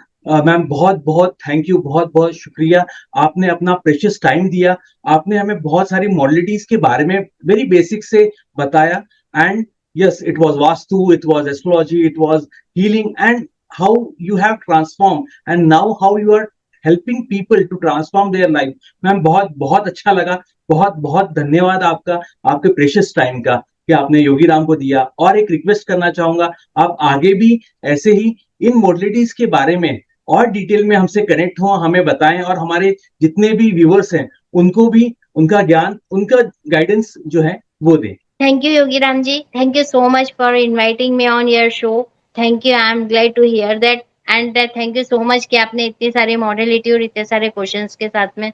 ma'am, बहुत बहुत थैंक यू, बहुत बहुत शुक्रिया। आपने अपना प्रेशियस टाइम दिया, आपने हमें बहुत सारी मॉडलिटीज के बारे में वेरी बेसिक से बताया। And yes, it was vastu, it was astrology, it was healing, and how you have transformed, and now how you are helping people to transform their life. Ma'am बहुत बहुत अच्छा लगा, बहुत बहुत धन्यवाद आपका, आपके प्रेशियस टाइम का कि आपने योगी राम को दिया। और एक रिक्वेस्ट करना चाहूंगा, आप आगे भी ऐसे ही इन मॉडलिटीज के बारे में और डिटेल में हमसे कनेक्ट हो, हमें बताएं, और हमारे जितने भी व्यूअर्स हैं उनको भी उनका ज्ञान, उनका गाइडेंस जो है वो दें। Thank you, Yogi Ramji. Thank you so much for inviting me on your show. Thank you. I am glad to hear that. And thank you so much कि आपने इतनी सारी मॉडलिटी और इतने सारे क्वेश्चंस के साथ में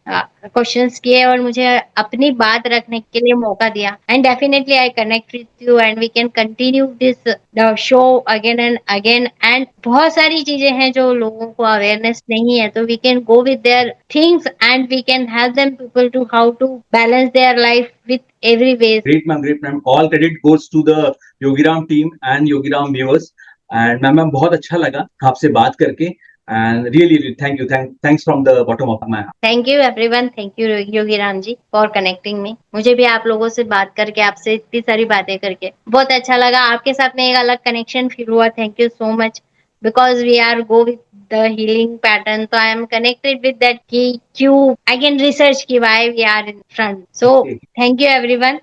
क्वेश्चंस किए और मुझे अपनी बात रखने के लिए मौका दिया। And definitely I connect with you and we can continue this the show again and again. And बहुत सारी चीजें हैं जो लोगों को अवेयरनेस नहीं है, तो we can go with their things and we can help them people to how to balance their life with every way. Great, ma'am. Great, ma'am. All credit goes to the Yogiram team and Yogiram viewers. And ma'am बहुत अच्छा लगा आपसे बात करके, and really thank you, thanks from the bottom of my heart. Thank you everyone, thank you Yogi Ram ji for connecting me. मुझे भी आप लोगों से बात करके, आपसे इतनी सारी बातें करके बहुत अच्छा लगा। आपके साथ में एक अलग कनेक्शन फील हुआ। Thank you so much, because we are go with the healing pattern, तो I am connected with that कि क्यों आई कैन रिसर्च की why we are in front. So thank you everyone.